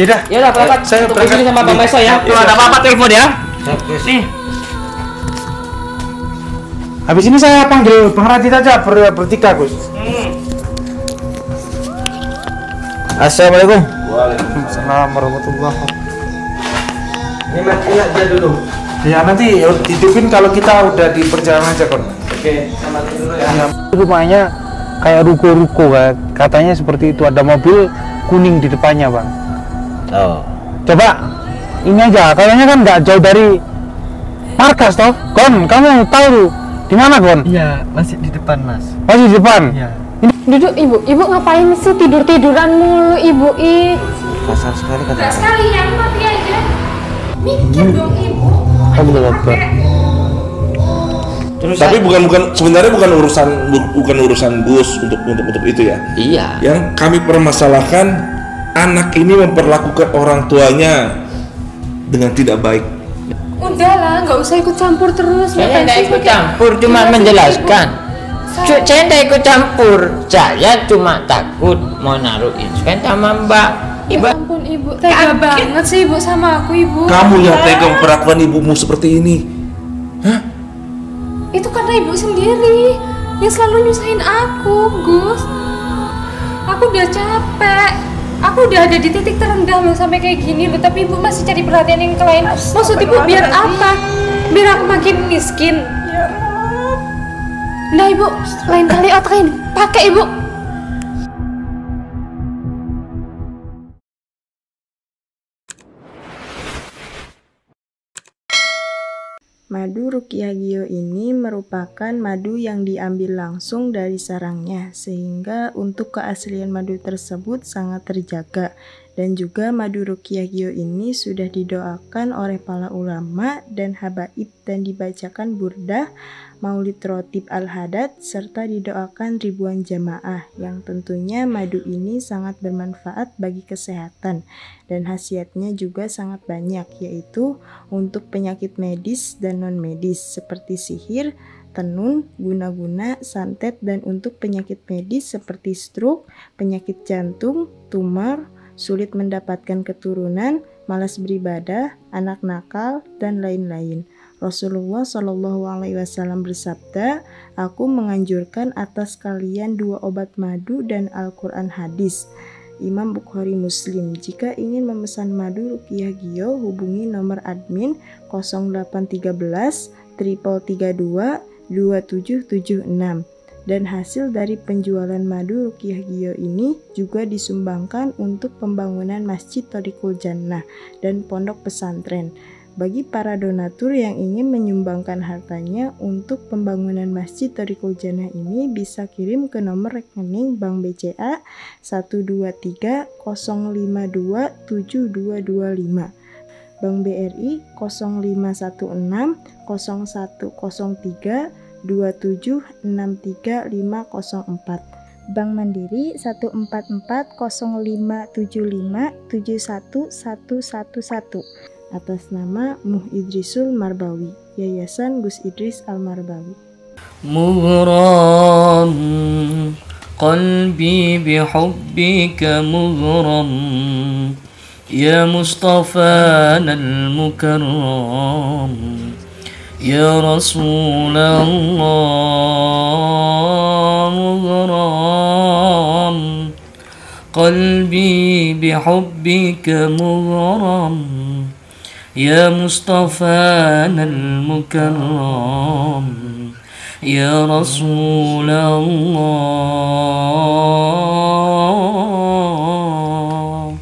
Yaudah. Yaudah, berangkat. Saya tunggu berangkat sini sama Bang Meso ya. Kalau ada apa-apa telepon ya. Nih. Habis ini saya panggil Bang Radit aja bertiga, Gus. Assalamualaikum. Waalaikumsalam warahmatullahi wabarakatuh. Ini mati aja dulu. Ya nanti dititipin kalau kita udah di perjalanan aja, Kon. Oke, sama dulu ya. Rumahnya kayak ruko-ruko, katanya seperti itu, ada mobil kuning di depannya, Bang. Oh. Coba ini aja, kayaknya kan nggak jauh dari markas toh. Gon, kamu tahu di mana, Gon? Iya, masih di depan, Mas. Masih di depan. Iya. Duduk, ibu ngapain sih tidur-tiduran mulu, ibu? Kasar sekali kata. Nggak sekalian, mati aja. Mikir dong, ibu. Allahu Akbar. Terus Tapi bukan sebenarnya bukan urusan Gus untuk itu ya. iya. Yang kami permasalahkan, anak ini memperlakukan orang tuanya dengan tidak baik. Udahlah, nggak usah ikut campur terus. Saya Ngapain tidak sih ikut pakai- campur, cuma Jelasin, menjelaskan. Ibu. Saya tidak ikut campur. Saya cuma takut mau naruh inspen sama Mbak. Ya Ibu. ampun, ibu. Tega banget sih ibu sama aku, ibu. Kamu yang tega memperlakukan ibumu seperti ini. Hah? Itu karena ibu sendiri yang selalu nyusahin aku, Gus. Aku udah capek. Aku udah ada di titik terendah loh sampai kayak gini loh, tapi ibu masih cari perhatian yang lain. Maksud ibu biar apa? Biar aku makin miskin. Nah ibu, lain kali otaknya pakai ibu. Madu Ruqyah Gio ini merupakan madu yang diambil langsung dari sarangnya, sehingga untuk keaslian madu tersebut sangat terjaga. Dan juga madu Ruqyah Gio ini sudah didoakan oleh para ulama dan habaib dan dibacakan burdah, maulid rotib al-hadat, serta didoakan ribuan jamaah, yang tentunya madu ini sangat bermanfaat bagi kesehatan dan khasiatnya juga sangat banyak, yaitu untuk penyakit medis dan non medis seperti sihir, tenun, guna-guna, santet, dan untuk penyakit medis seperti stroke, penyakit jantung, tumor, sulit mendapatkan keturunan, malas beribadah, anak nakal, dan lain-lain. Rasulullah Shallallahu Alaihi Wasallam bersabda, "Aku menganjurkan atas kalian 2 obat madu dan Al-Quran hadis." Imam Bukhari Muslim. Jika ingin memesan madu Ruqyah Gio, hubungi nomor admin 0813 332 2776. Dan hasil dari penjualan madu Ruqyah Gio ini juga disumbangkan untuk pembangunan Masjid Thariqul Jannah dan pondok pesantren. Bagi para donatur yang ingin menyumbangkan hartanya untuk pembangunan Masjid Thariqul Jannah ini bisa kirim ke nomor rekening Bank BCA 123 052 7225, Bank BRI 0516 0103 2763504, Bank Mandiri 1440575711111, atas nama Muh Idrisul Marbawi, Yayasan Gus Idris Al-Marbawi. مغرم قلبي بحبك مغرم يا مصطفانا المكرم يا رسول الله مغرم قلبي بحبك مغرم يا مصطفانا المكرم يا رسول الله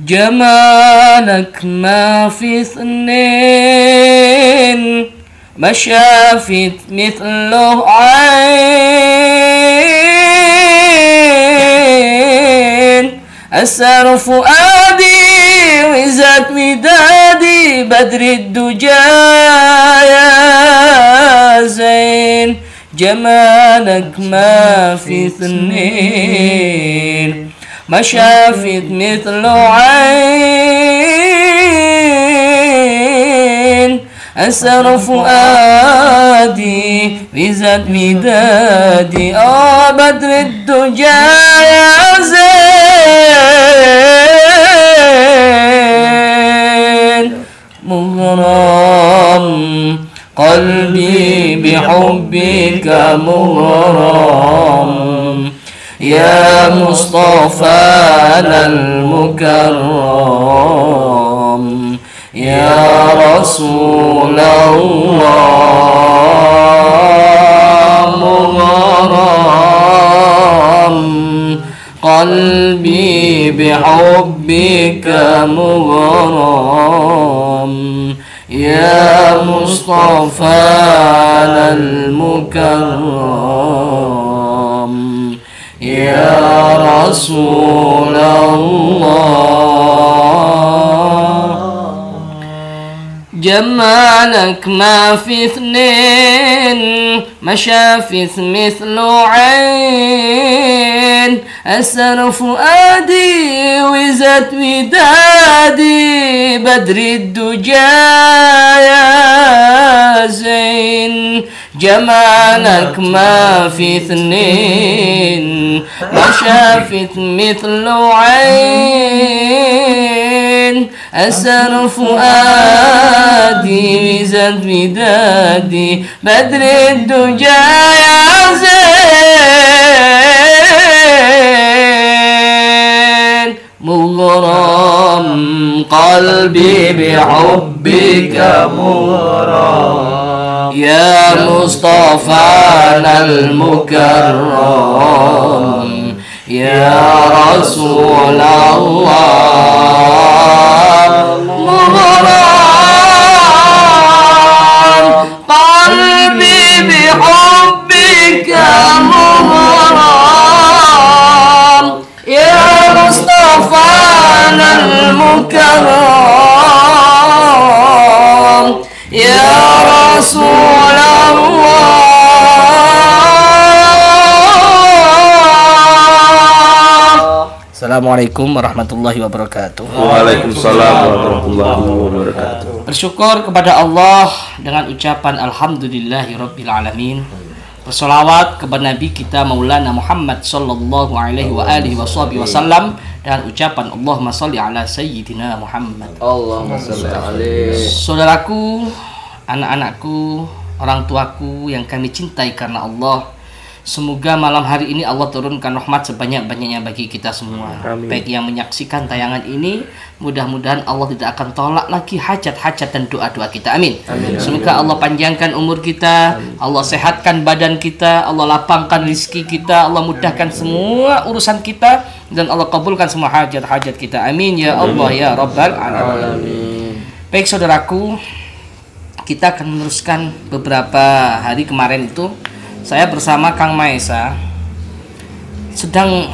جمالك ما في اثنين ما شافت مثله عين أسر فؤادي وزاد مدادي بدر الدجى يا زين جمالك ما في اثنين ما شافت مثله عين أسر فؤادي بزاد مدادي بدر الدجى يا زين بحبك مغرم يا مصطفانا المكرم يا رسول الله مغرم قلبي بحبك مغرم يا مصطفانا المكرم يا رسول الله جمالك ما في اثنين مشافث مثل عين أسر فؤادي وزت ودادي بدر الدجى يا زين جمالك ما في اثنين مشافث مثل عين أسر فؤادي وزت ودادي بدر الدجى يا زين مغرم قلبي بحبك مغرم يا مصطفانا المكرم يا رسول الله مغرم قلبي بحبك مغرم يا مصطفانا المكرم يا رسول الله Assalamualaikum warahmatullahi wabarakatuh. Waalaikumsalam warahmatullahi wabarakatuh. Bersyukur kepada Allah dengan ucapan alhamdulillahirabbil alamin. Bersolawat kepada Nabi kita Maulana Muhammad sallallahu alaihi wa alihi wasallam dengan ucapan Allahumma shalli ala sayyidina Muhammad. Allahumma shalli alaihi. Saudaraku, anak-anakku, orang tuaku yang kami cintai karena Allah, semoga malam hari ini Allah turunkan rahmat sebanyak-banyaknya bagi kita semua. Amin. Baik yang menyaksikan tayangan ini, mudah-mudahan Allah tidak akan tolak lagi hajat-hajat dan doa-doa kita. Amin. Amin. Semoga Allah panjangkan umur kita, Allah sehatkan badan kita, Allah lapangkan rezeki kita, Allah mudahkan semua urusan kita, dan Allah kabulkan semua hajat-hajat kita. Amin ya Allah ya Rabbal Alamin. Baik saudaraku, kita akan meneruskan beberapa hari kemarin itu. Saya bersama Kang Maesa sedang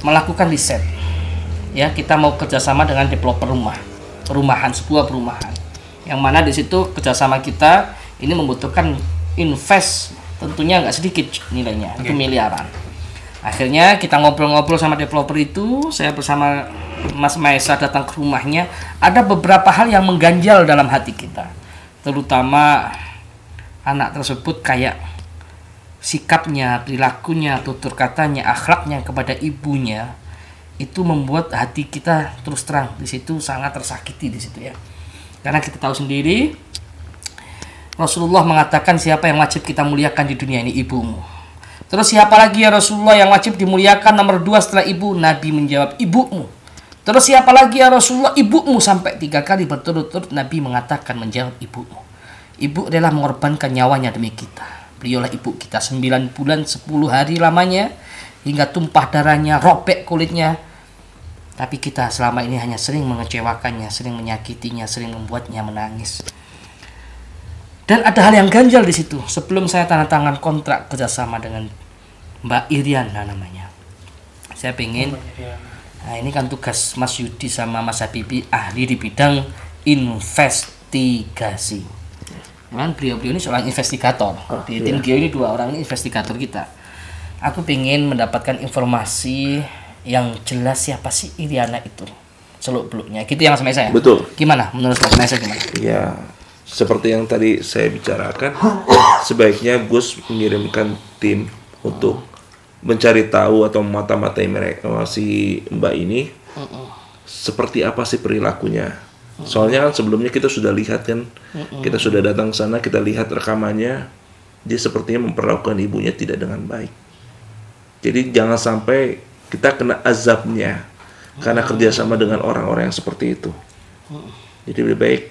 melakukan riset. Ya, kita mau kerjasama dengan developer sebuah perumahan. Yang mana di situ kerjasama kita ini membutuhkan invest tentunya nggak sedikit nilainya, itu miliaran. Akhirnya kita ngobrol-ngobrol sama developer itu, saya bersama Mas Maesa datang ke rumahnya. Ada beberapa hal yang mengganjal dalam hati kita, terutama anak tersebut kayak sikapnya, perilakunya, tutur katanya, akhlaknya kepada ibunya itu membuat hati kita terus terang di situ sangat tersakiti di situ ya. Karena kita tahu sendiri Rasulullah mengatakan siapa yang wajib kita muliakan di dunia ini ibumu. Terus siapa lagi ya Rasulullah yang wajib dimuliakan nomor 2 setelah ibu? Nabi menjawab ibumu. Terus siapa lagi ya Rasulullah? Ibumu. Sampai 3 kali berturut-turut Nabi mengatakan menjawab ibumu. Ibu adalah mengorbankan nyawanya demi kita. Beliaulah ibu kita 9 bulan 10 hari lamanya hingga tumpah darahnya, robek kulitnya. Tapi kita selama ini hanya sering mengecewakannya, sering menyakitinya, sering membuatnya menangis. Dan ada hal yang ganjal di situ. Sebelum saya tanda tangan kontrak kerjasama dengan Mbak Iriana namanya, saya pengen, nah ini kan tugas Mas Yudi sama Mas Habibi, ahli di bidang investigasi. Kan beliau-beliau ini seorang investigator. Di tim Geo ini 2 orang ini investigator kita. Aku pengen mendapatkan informasi yang jelas siapa sih Iriana itu, seluk-beluknya. Gitu ya Mas Maesa ya? Betul. Gimana menurut Mas Maesa gimana? Ya, seperti yang tadi saya bicarakan, sebaiknya Gus mengirimkan tim untuk mencari tahu atau mata-matai mereka si Mbak ini seperti apa sih perilakunya. Soalnya kan sebelumnya kita sudah lihat kan, kita sudah datang ke sana, kita lihat rekamannya, dia sepertinya memperlakukan ibunya tidak dengan baik. Jadi jangan sampai kita kena azabnya karena kerjasama dengan orang-orang yang seperti itu. Jadi lebih baik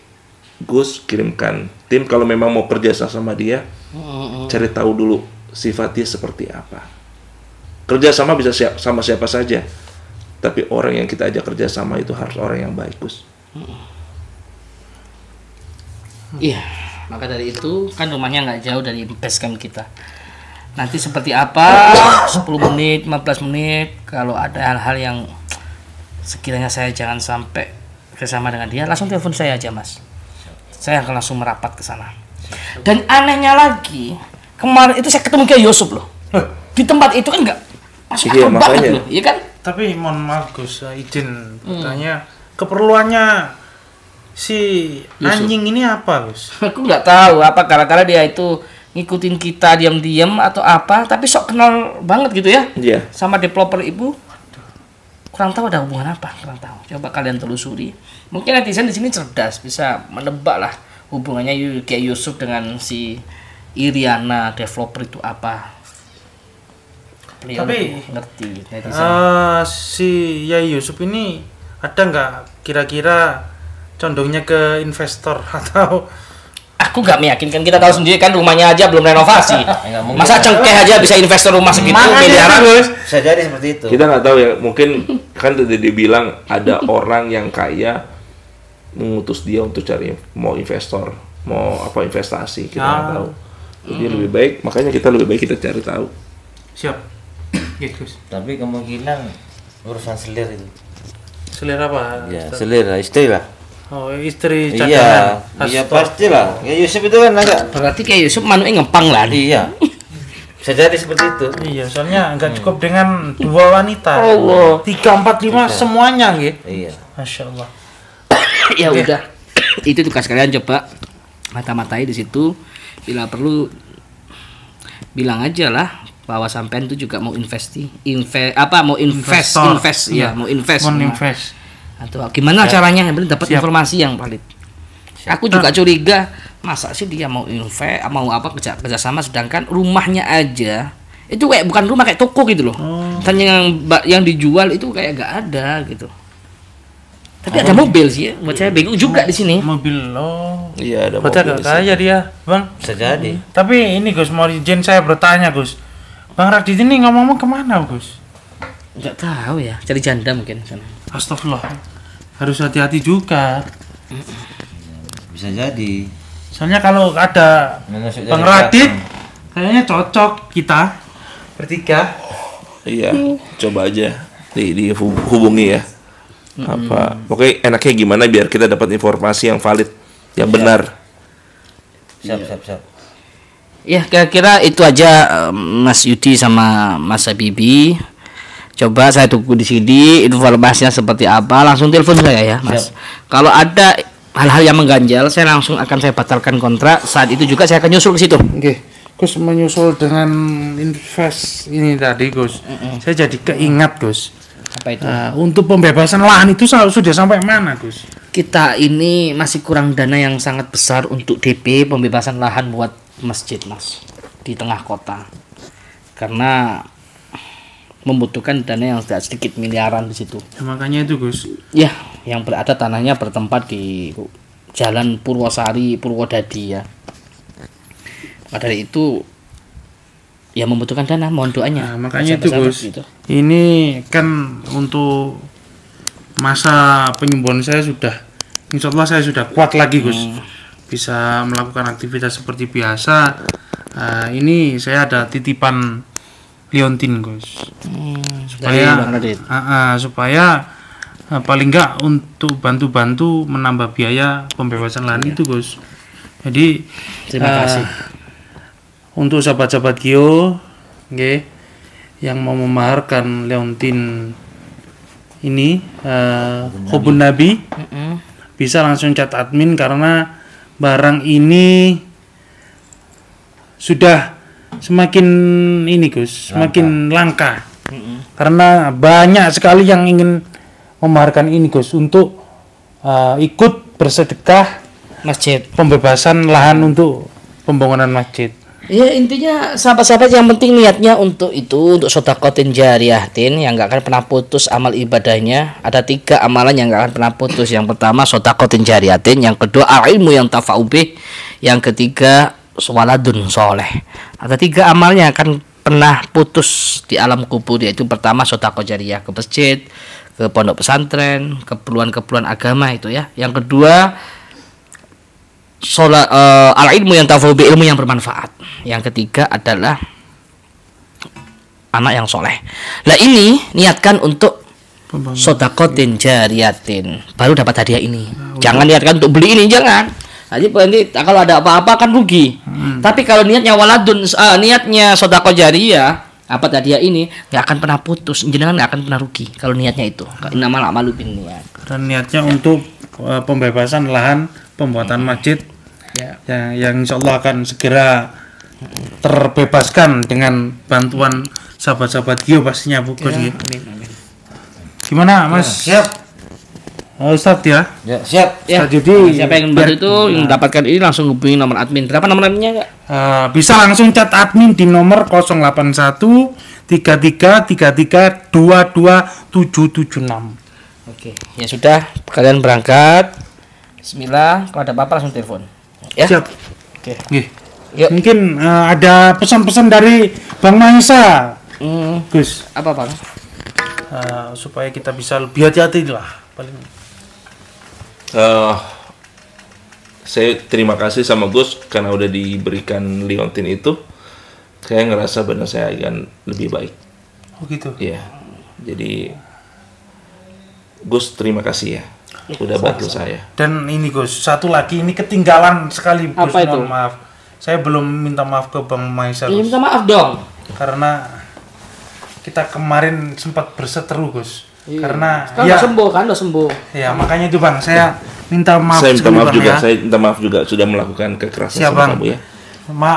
Gus kirimkan tim kalau memang mau kerja sama dia, cari tahu dulu sifatnya seperti apa. Kerjasama bisa sama siapa saja, tapi orang yang kita ajak kerjasama itu harus orang yang baik, Gus. Iya, maka dari itu kan rumahnya nggak jauh dari base camp kita. Nanti seperti apa, 10 menit, 15 menit, kalau ada hal-hal yang sekiranya saya jangan sampai bersama dengan dia, langsung telepon saya aja, Mas. Saya akan langsung merapat ke sana. Dan anehnya lagi, kemarin itu saya ketemu Kiai Yusuf loh. Di tempat itu kan nggak masuk akal banget loh, iya kan? Tapi mohon maaf Gus, izin bertanya, keperluannya si anjing ini apa Gus? Aku nggak tahu apa gara-gara dia itu ngikutin kita diam-diam atau apa, tapi sok kenal banget gitu ya. Iya. Sama developer ibu. Kurang tahu ada hubungan apa, kurang tahu. Coba kalian telusuri. Mungkin netizen di sini cerdas, bisa menebak lah hubungannya Kiai Yusuf dengan si Iriana developer itu apa. Beliau Tapi ngerti netizen. Si Yai Yusuf ini ada nggak kira-kira condongnya ke investor atau Aku nggak meyakinkan, kita tahu sendiri kan rumahnya aja belum renovasi. Masa cengkeh aja bisa investor rumah segitu miliaran? Bisa jadi seperti itu. Kita nggak tahu ya, mungkin kan tadi dibilang ada orang yang kaya mengutus dia untuk cari mau investor, mau apa investasi, kita nggak tahu. Jadi lebih baik, makanya kita lebih baik kita cari tahu. siap? Gitu. Tapi kemungkinan urusan selir itu. Selir apa? Ya, selir lah, istri lah. Oh, istri Iya, cadangan. iya pastilah. Ya Yusuf itu kan agak. Berarti Kiai Yusuf manunya ngempang lah. Iya. Bisa jadi seperti itu. Iya, soalnya nggak cukup dengan 2 wanita. Allah. 3, 4, 5 semuanya gitu. Iya. Masya Allah. Ya udah, itu tugas kalian, coba mata-matai di situ. Bila perlu bilang aja lah bahwa sampean itu juga mau invest, mau invest, Iya. mau invest. Mau invest. Atau gimana caranya yang penting dapat Siap. informasi yang valid. Aku juga curiga, masa sih dia mau invest, mau apa kerjasama, sedangkan rumahnya aja itu kayak bukan rumah, kayak toko gitu loh. Dan yang dijual itu kayak gak ada gitu. Tapi ada mobil sih ya, buat saya bingung juga di sini. Mobil lo. Iya, ada Bocah mobil gak di sini. kaya dia, Bang. Bisa jadi. Tapi ini Gus, mau izin saya bertanya Gus. Bang Radit ini ngomong kemana Gus? Nggak tahu ya, cari janda mungkin sana. Astagfirullah. Harus hati-hati juga. Bisa jadi. Soalnya kalau ada Menusuk Bang dari Radit, belakang. kayaknya cocok kita bertiga. Iya, coba aja dihubungi ya. Apa? Pokoknya enaknya gimana biar kita dapat informasi yang valid, yang benar. Siap. Ya kira-kira itu aja Mas Yudi sama Mas Habibi. Coba saya tunggu di sini informasinya seperti apa, langsung telepon saya ya Mas. Kalau ada hal-hal yang mengganjal, saya langsung akan saya batalkan kontrak. Saat itu juga saya akan nyusul ke situ. Oke, Gus menyusul dengan invest ini tadi Gus. Saya jadi keingat Gus. Apa itu? Untuk pembebasan lahan itu sudah sampai mana Gus? Kita ini masih kurang dana yang sangat besar untuk DP pembebasan lahan buat masjid Mas di tengah kota. Karena membutuhkan dana yang tidak sedikit, miliaran di situ. Ya, makanya itu Gus. Ya, yang berada tanahnya bertempat di Jalan Purwosari, Purwodadi ya. Maka dari itu ya membutuhkan dana, mohon doanya. Nah, makanya itu Sahabat-sahabat Gus. gitu. Ini kan untuk masa penyembuhan saya sudah, insya Allah saya sudah kuat lagi Gus. Bisa melakukan aktivitas seperti biasa. Ini saya ada titipan liontin Gus. Dari Bang Radit. Supaya paling enggak untuk bantu-bantu menambah biaya pembebasan lahan itu Gus. Jadi Terima kasih. untuk sahabat-sahabat Gio, nggih, yang mau memaharkan liontin ini Hubun Nabi, bisa langsung chat admin karena barang ini sudah semakin ini Gus, semakin langka. Karena banyak sekali yang ingin memaharkan ini Gus untuk ikut bersedekah Masjid. pembebasan lahan untuk pembangunan masjid. Ya intinya sahabat-sahabat yang penting niatnya untuk itu, untuk sodakotin jariyatin yang nggak akan pernah putus amal ibadahnya. Ada 3 amalan yang nggak akan pernah putus. Yang pertama sodakotin jariyatin, yang kedua ilmu yang tafa'ubih, yang ketiga waladun soleh. Ada 3 amal yang akan pernah putus di alam kubur, yaitu pertama sodako jariyah ke masjid, ke pondok pesantren, keperluan-keperluan agama itu ya. Yang kedua al ilmu yang tafa'ubih, ilmu yang bermanfaat. Yang ketiga adalah anak yang soleh. Nah ini niatkan untuk sodakotin jariyatin, baru dapat hadiah ini. Jangan niatkan untuk beli ini, jangan. Nanti kalau ada apa-apa kan rugi. Tapi kalau niatnya waladun, niatnya sodako jariyah, apa hadiah ini nggak akan pernah putus, jenengan nggak akan pernah rugi kalau niatnya itu. Innamal a'malu binniyat. Dan niatnya untuk pembebasan lahan, pembuatan masjid Ya. yang insya Allah akan segera terbebaskan dengan bantuan sahabat-sahabat Gio pastinya Bu Gus. Ya, Gitu. amin, amin. Gimana Mas? Siap. Ustadz ya. Ya, siap. Ya, Ustadz Yudi, siapa yang bantu itu yang mendapatkan ini langsung hubungi nomor admin. Berapa nomor adminnya Kak? bisa langsung chat admin di nomor 081 33 33 22 776. Oke, ya sudah, kalian berangkat. Bismillah, kalau ada apa-apa langsung telepon. Ya. Siap. Oke. Nggih. Yuk. Mungkin ada pesan-pesan dari Bang Mahesa, Gus, Apa Bang? supaya kita bisa lebih hati-hati lah paling. Saya terima kasih sama Gus karena udah diberikan liontin itu. Saya ngerasa badan saya akan lebih baik. Oh gitu. Iya. Jadi Gus terima kasih ya udah bantu saya. Dan ini Gus, satu lagi ini ketinggalan sekali Gus, Apa itu? mohon maaf. Saya belum minta maaf ke Bang Mahesa, Ya, Gus. minta maaf dong. Karena kita kemarin sempat berseteru Gus. Iya. Karena Sekarang ya, udah sembuh kan, udah sembuh. ya makanya itu Bang, saya minta maaf. Saya minta sekali, maaf Bang, juga. ya. Saya minta maaf juga sudah melakukan kekerasan Siap, sama Bang. kamu ya.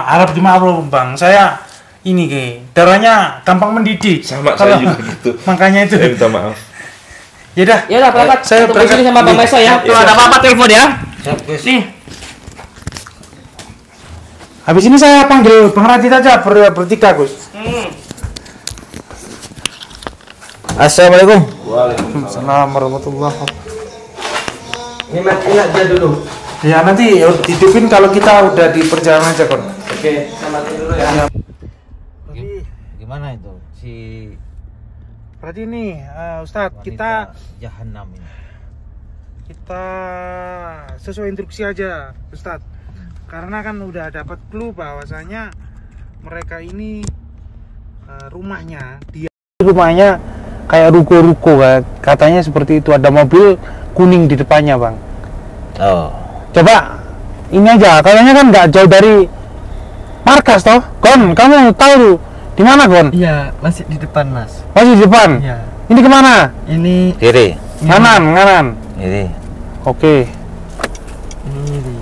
Harap dimaaf loh Bang. Saya ini darahnya gampang mendidih. Sama Kalau- saya juga gitu. Makanya itu. Saya minta maaf. Ya dah. Ya udah berangkat. Saya Tunggu sini sama Bang Mahesa ya. Kalau ada apa-apa telepon ya. Siap, Gus. Nih. Habis ini saya panggil Bang Radit aja bertiga Gus. Assalamualaikum. Assalamualaikum warahmatullahi wabarakatuh. Ini matiin aja dulu. Ya nanti dititipin kalau kita udah di perjalanan aja kon. Oke, saya matiin dulu ya. Jadi Gimana itu si berarti ini Ustadz wanita jahanam ini? kita sesuai instruksi aja Ustadz. Karena kan udah dapat clue bahwasanya mereka ini rumahnya kayak ruko-ruko katanya seperti itu, ada mobil kuning di depannya Bang. Oh. Coba ini aja, kayaknya kan nggak jauh dari markas toh. Kon, kamu tahu tuh di mana Kon? Iya, masih di depan Mas. Masih di depan. Iya. Ini kemana? Ini Kiri. Kanan. Kiri. Oke. ini.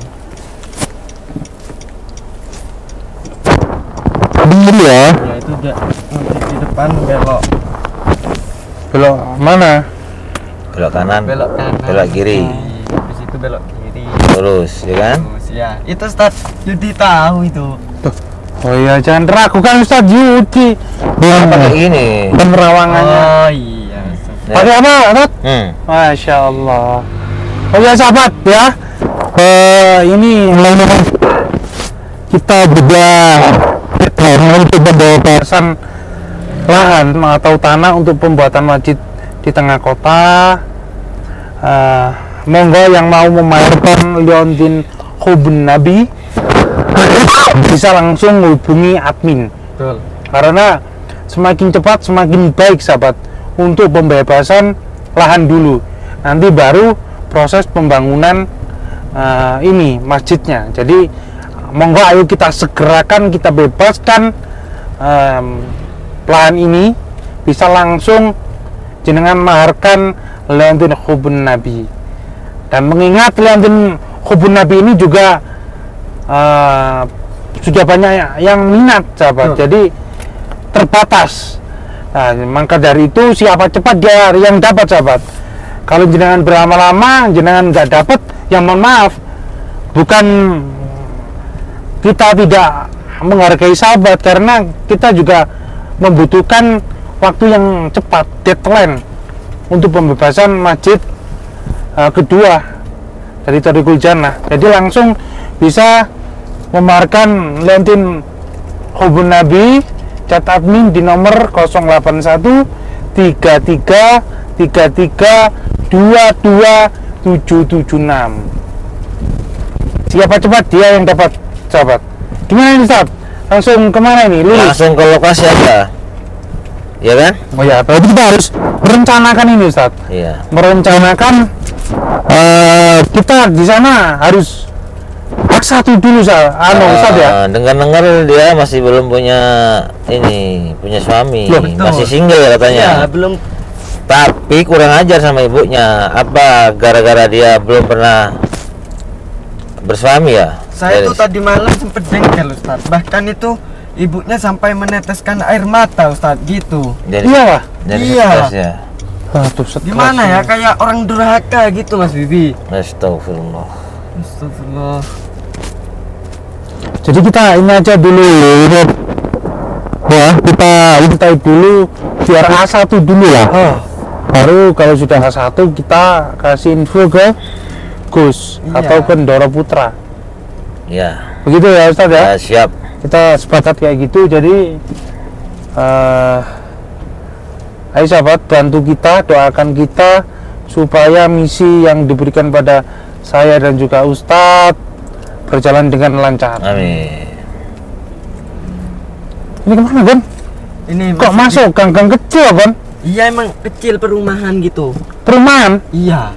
Ini ya. Ya itu udah nanti di depan belok. Belok mana? Belok kanan. Belok kanan. Belok kiri. Habis itu belok kiri. Lurus, ya kan? Terus ya. Itu Ustaz Yudi tahu itu. Oh iya, jangan ragukan Ustadz Yudi. Pakai ini. Penerawangannya. Oh iya. Ustaz. Pakai apa, Ustadz? Masya Allah. Oke sahabat ya, ini kita juga untuk pembebasan lahan atau tanah untuk pembuatan masjid di tengah kota. Monggo yang mau memamerkan liontin hubun Nabi bisa langsung hubungi admin. Betul. Karena semakin cepat semakin baik sahabat untuk pembebasan lahan dulu. Nanti baru proses pembangunan ini masjidnya. Jadi monggo ayo kita segerakan, kita bebaskan lahan ini, bisa langsung jenengan maharkan liontin hubun Nabi. Dan mengingat liontin hubun Nabi ini juga sudah banyak yang minat sahabat, jadi terbatas. Nah, maka dari itu siapa cepat dia yang dapat sahabat. Kalau jenengan berlama-lama, jenengan nggak dapat, yang mohon maaf, bukan kita tidak menghargai sahabat, karena kita juga membutuhkan waktu yang cepat, deadline untuk pembebasan masjid kedua dari Thariqul Jannah. Jadi langsung bisa memamerkan Leontin Hubun Nabi, chat admin di nomor 081 33 33 22 776. Siapa cepat dia yang dapat, sahabat. Gimana ini, Ustaz? Langsung kemana ini? Langsung ke lokasi aja, ya kan? Oh ya, berarti kita harus merencanakan ini, Ustaz. Iya. Merencanakan kita di sana harus X1 dulu, Ustaz ya. Dengar-dengar dia masih belum punya punya suami, Loh, masih single ya katanya. Ya, belum. Tapi kurang ajar sama ibunya. Apa gara-gara dia belum pernah bersuami ya? Saya tuh tadi malam sempet jengkel, Ustaz. Bahkan itu ibunya sampai meneteskan air mata, Ustaz, gitu. Jadi, Iya, Pak. jadi Iya. stres ya. Aduh, stres Gimana ya, ini. kayak orang durhaka gitu, Mas Bibi. Astagfirullah. Astagfirullah. Jadi kita ini aja dulu, ya, kita intai dulu biar A1 dulu lah. Baru kalau sudah A1 kita kasih info ke Gus atau ke Ndoro Putra. Ya. Begitu ya, Ustaz ya? Siap. Kita sepakat kayak gitu. Jadi ayo sahabat, bantu kita, doakan kita supaya misi yang diberikan pada saya dan juga Ustadz berjalan dengan lancar. Amin. Ini kemana, Gon? Ini Kok Mas masuk gang-gang kecil, Gon? Bibi. Iya, emang kecil perumahan gitu. Perumahan? Iya.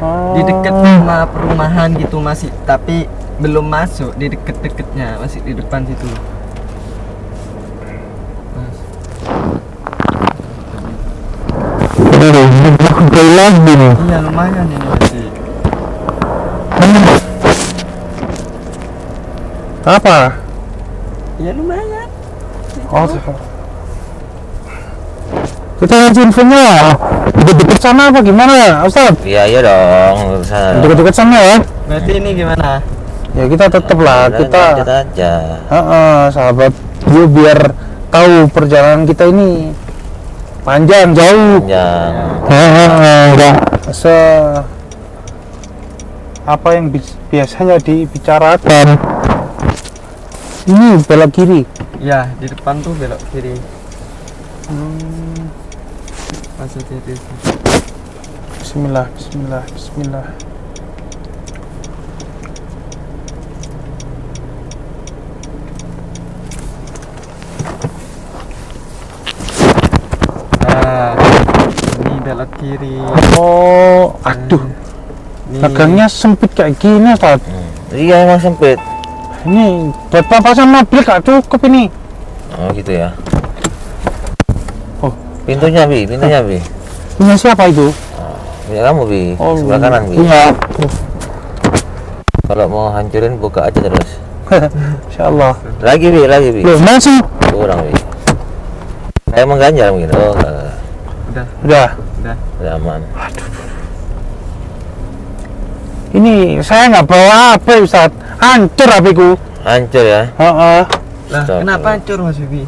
Oh. Di dekat rumah perumahan gitu masih, tapi belum masuk di deket-deketnya, masih di depan situ. Mas. Lagi nih. Iya, lumayan ini masih. Apa? Ya lumayan. Oh, kita ngasih infonya deket-deket sana apa gimana, Ustaz? Iya dong. Deket-deket sana ya. Berarti ini gimana? Ya kita tetap lah, kita aja. sahabat, yuk biar tahu perjalanan kita ini panjang, jauh. Enggak apa yang biasanya dibicarakan. Ini belok kiri. Ya, di depan tuh belok kiri. Masuk kiri. Bismillah, bismillah, bismillah. Nah, ini belok kiri. Oh, aduh. Gangnya sempit kayak gini, Ustaz. Iya, emang sempit. Ini buat papa sama mobil gak cukup ini. Oh, gitu ya. Oh, pintunya, Bi. Punya siapa itu? Punya kamu, Bi. Oh, sebelah kanan, Bi. Iya. Kalau mau hancurin buka aja terus. Insyaallah. Lagi, Bi. Loh, masih. Kurang, Bi. Kayak mengganjal mungkin. Oh, Udah. udah aman. Ini saya nggak bawa HP, Ustaz. Hancur HP-ku. Hancur ya? Heeh. Lah, kenapa hancur, Mas Bibi?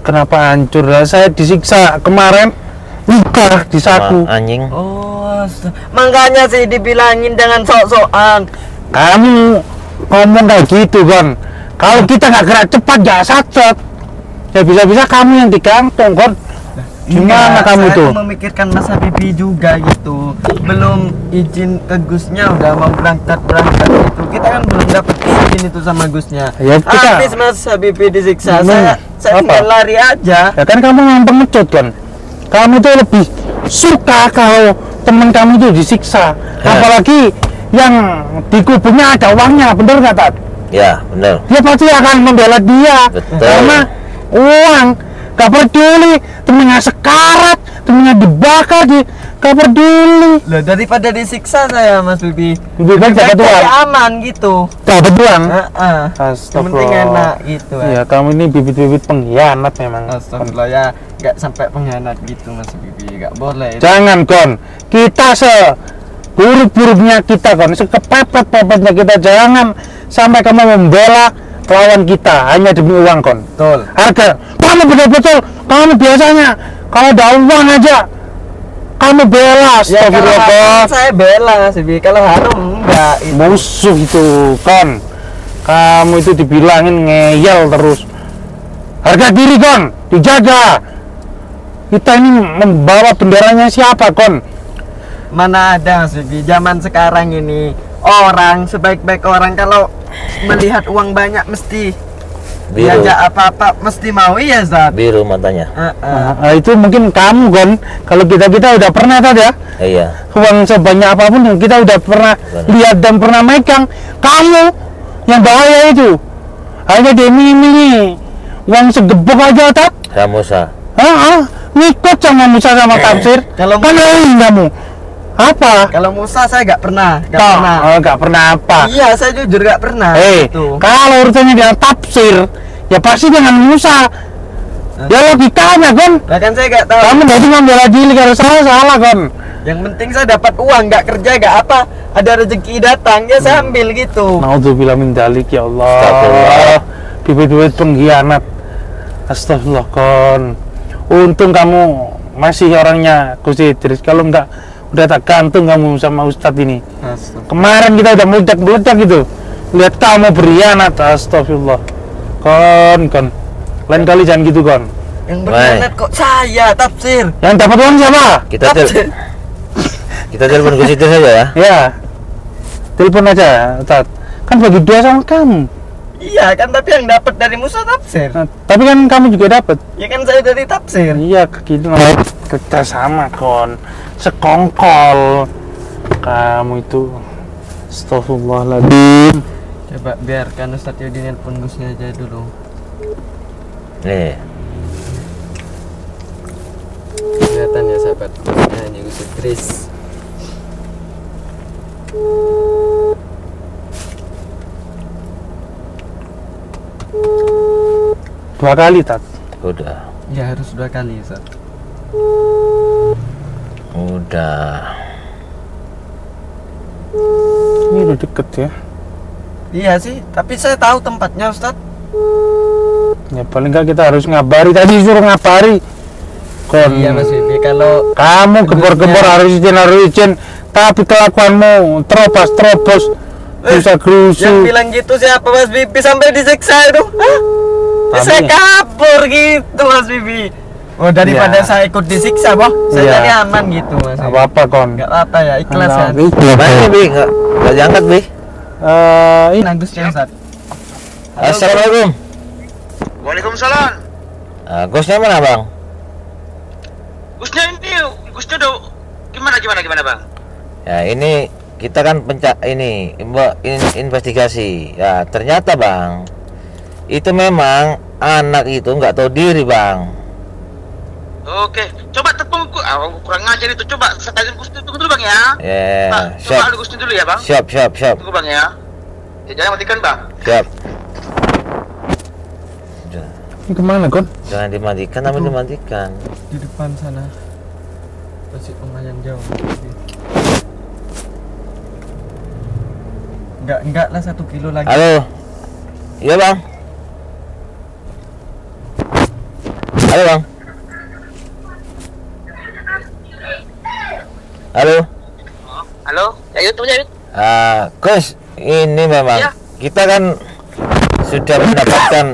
Kenapa hancur? Lah, saya disiksa kemarin, luka di saku. Anjing. Oh, makanya sih dibilangin jangan sok-sokan. Kamu ngomong kayak gitu, Gon. Kalau kita nggak gerak cepat, nggak satset. Ya bisa-bisa kamu yang digantung, Gon. Gimana kamu saya tuh? memikirkan Mas Habibi juga gitu. Belum izin ke Gusnya udah mau berangkat gitu. Kita kan belum dapat izin itu sama Gusnya. Ya, kita- Habis Mas Habibi disiksa, Hmm, saya apa? tinggal lari aja. Ya kan kamu yang pengecut, kan? Kamu tuh lebih suka kalau teman kamu itu disiksa. Apalagi yang di kubunya ada uangnya, bener nggak, Tat? Ya, bener. Dia pasti akan membela dia. Betul. Karena uang. Gak peduli, temennya sekarat, temennya dibakar, gak peduli. Loh, daripada disiksa saya Mas Bibi. Lebih baik dapat uang. aman gitu. Dapat uang. Heeh. Yang penting enak gitu. Ya, kamu ini bibit-bibit pengkhianat memang. Astagfirullah, ya nggak sampai pengkhianat gitu Mas Bibi, nggak boleh. Jangan, Gon. Kita buruk-buruknya kita kon, sekepepet-pepetnya kita. Jangan sampai kamu membela lawan kita hanya demi uang kon. Betul. Harga kamu betul-betul, kamu biasanya kalau ada uang aja kamu bela. Ya kalau Astagfirullah. haram saya bela sih, kalau haram enggak. Musuh itu kon, kamu itu dibilangin ngeyel terus. Harga diri kon dijaga. Kita ini membawa benderanya siapa kon? Mana ada Mas Bibi, zaman sekarang ini orang sebaik-baik orang kalau melihat uang banyak mesti Biru. diajak apa-apa mesti mau, iya Zat. Biru matanya. Itu mungkin kamu kon. Kalau kita udah pernah tadi ya. Iya. Uang sebanyak apapun yang kita udah pernah lihat dan pernah megang. Kamu yang bahaya itu. Hanya demi uang segebuk aja tak? Samusa. Ngikut sama Musa sama Tafsir. Kalau kan kamu apa? Kalau Musa saya nggak pernah, Nggak pernah apa? Iya, saya jujur nggak pernah. Kalau urusannya dengan Tafsir, ya pasti dengan Musa. Ya logikanya kon. Nah, kan saya nggak tahu. Kamu berarti membela diri kalau salah kon. Yang penting saya dapat uang, nggak kerja, nggak apa. Ada rezeki datang, ya saya ambil gitu. Naudzubillah min dzalik, ya Allah. Bibit-bibit pengkhianat. Astagfirullah kon. Untung kamu masih orangnya Gus Idris. Kalau enggak udah tak gantung kamu sama Ustadz ini. Kemarin kita udah meledak gitu. Lihat kamu berkhianat. Astagfirullah. Kon. Lain kali jangan gitu kon. Yang berkhianat kok saya, Tafsir. Yang dapat uang siapa? Kita telepon Gus Idris saja ya. Ya. Telepon aja, Ustadz. Kan bagi dua sama kamu. Iya kan, tapi yang dapat dari Musa Tafsir. Tapi kan kamu juga dapat. Ya kan saya dari Tafsir. Iya, gitu. Kita sama kon. Sekongkol. Kamu itu. Astagfirullahaladzim. Coba biarkan Ustadz Yudi nelpon Gusnya aja dulu. Nih. Kelihatan ya sahabat, Gusnya ini Gus Idris. Dua kali, Tat. Udah. Ya harus 2 kali, Ustaz. Udah. Ini udah deket ya. Iya sih, tapi saya tahu tempatnya, Ustaz. Ya paling nggak kita harus ngabari, tadi suruh ngabari. Kon. Iya Mas Bibi, kalau kamu gembor-gembor harus izin, tapi kelakuanmu terobos, bisa yang gerusu. bilang gitu siapa Mas Bibi sampai disiksa itu? Hah? Saya kabur gitu Mas Bibi. Oh, daripada saya ikut disiksa, boh. Saya jadi aman gitu, Mas. Gak apa-apa, kon. Gak apa ya, ikhlas kan. Mana Bi? Nggak diangkat Bi? Ini Gusnya, Ustaz. Assalamualaikum. Waalaikumsalam. Gusnya mana bang? Gusnya udah gimana bang? Ya ini kita kan investigasi. Ya ternyata bang, itu memang anak itu nggak tahu diri bang. Oke, coba tunggu. Kurang ngajar itu. Coba sekalian Gusnya tunggu dulu bang ya. Ya, coba ada Gusnya dulu ya bang. Siap. Tunggu bang ya. Jangan matikan bang. Siap. ini kemana, kon? Jangan dimatikan, tapi dimatikan. Di depan sana. Masih lumayan jauh. Enggak lah 1 kilo lagi. Halo. Iya bang. Halo bang. Halo. Halo, Yayut. Gus, ini memang ya. Kita kan sudah mendapatkan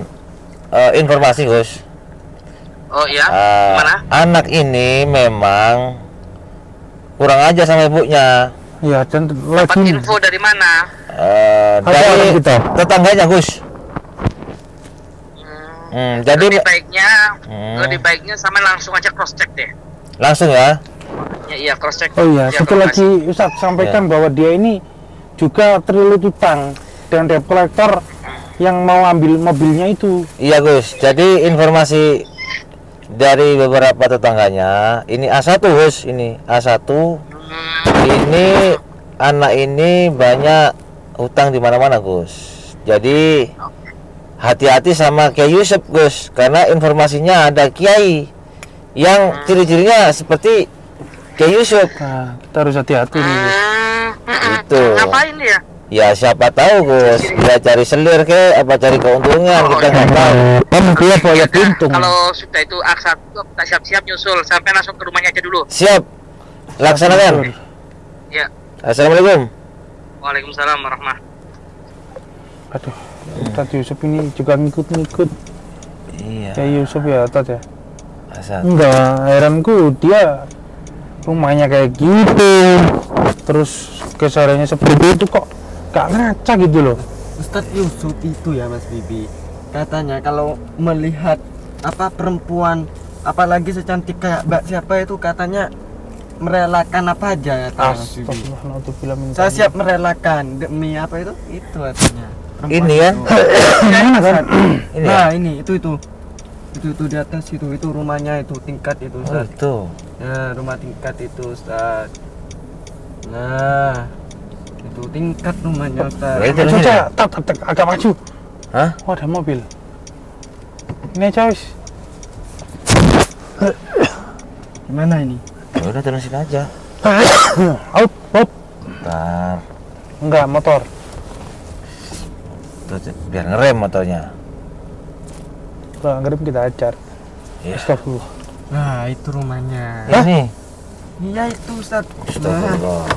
informasi, Gus. Oh iya, gimana? Anak ini memang kurang aja sama ibunya. Ya, dan Dapat info dari mana? Dari tetangganya, Gus. Jadi lebih baiknya sama langsung aja cross check deh. Langsung ya? Iya, cross check. Oh iya, satu lagi Ustadz sampaikan bahwa dia ini juga terlilit utang dan debt collector yang mau ambil mobilnya itu. Iya Gus, jadi informasi dari beberapa tetangganya, ini A1 Gus, ini A1. Ini anak ini banyak utang di mana-mana Gus. Jadi hati-hati sama Kiai Yusuf Gus, karena informasinya ada Kiai yang ciri-cirinya seperti Kiai Yusuf. Nah, kita harus hati-hati nih Gus. itu. Ngapain dia? Ya siapa tahu Gus, dia cari selir ke apa cari keuntungan, kita nggak tahu. Kamu keluar proyek untung. Kalau sudah itu aksa kita siap-siap nyusul sampai langsung ke rumahnya aja dulu. Siap, laksanakan. Ya. Assalamualaikum. Waalaikumsalam warahmah. Aduh, Ustaz Yusuf ini juga ngikut-ngikut. Iya. Ya Yusuf ya, Ustaz ya. Asal. Enggak, heranku dia rumahnya kayak gitu, terus kesehariannya seperti itu kok gak ngaca gitu loh. Ustadz Yusuf itu ya Mas Bibi, katanya kalau melihat apa perempuan apalagi secantik kayak Mbak siapa itu katanya merelakan apa aja kata Mas Bibi. Saya siap merelakan demi apa itu katanya. Ini kan? Mana kan? Ini Nah ya? ini itu di atas itu rumahnya itu tingkat itu Oh Ustaz. itu. Ya rumah tingkat itu Ustaz. Nah itu tingkat rumahnya Ustaz. Berarti Coba ini ya? tak agak maju. Hah? Oh ada mobil. Ini aja wis. Gimana ini? Ya udah turun sini aja. Out. Bentar. Enggak, motor. Tuh, biar ngerem motornya. Kalau ngerem kita ajar. Iya. Astagfirullah. Nah itu rumahnya. Ini. Iya itu Ustaz. Astagfirullah.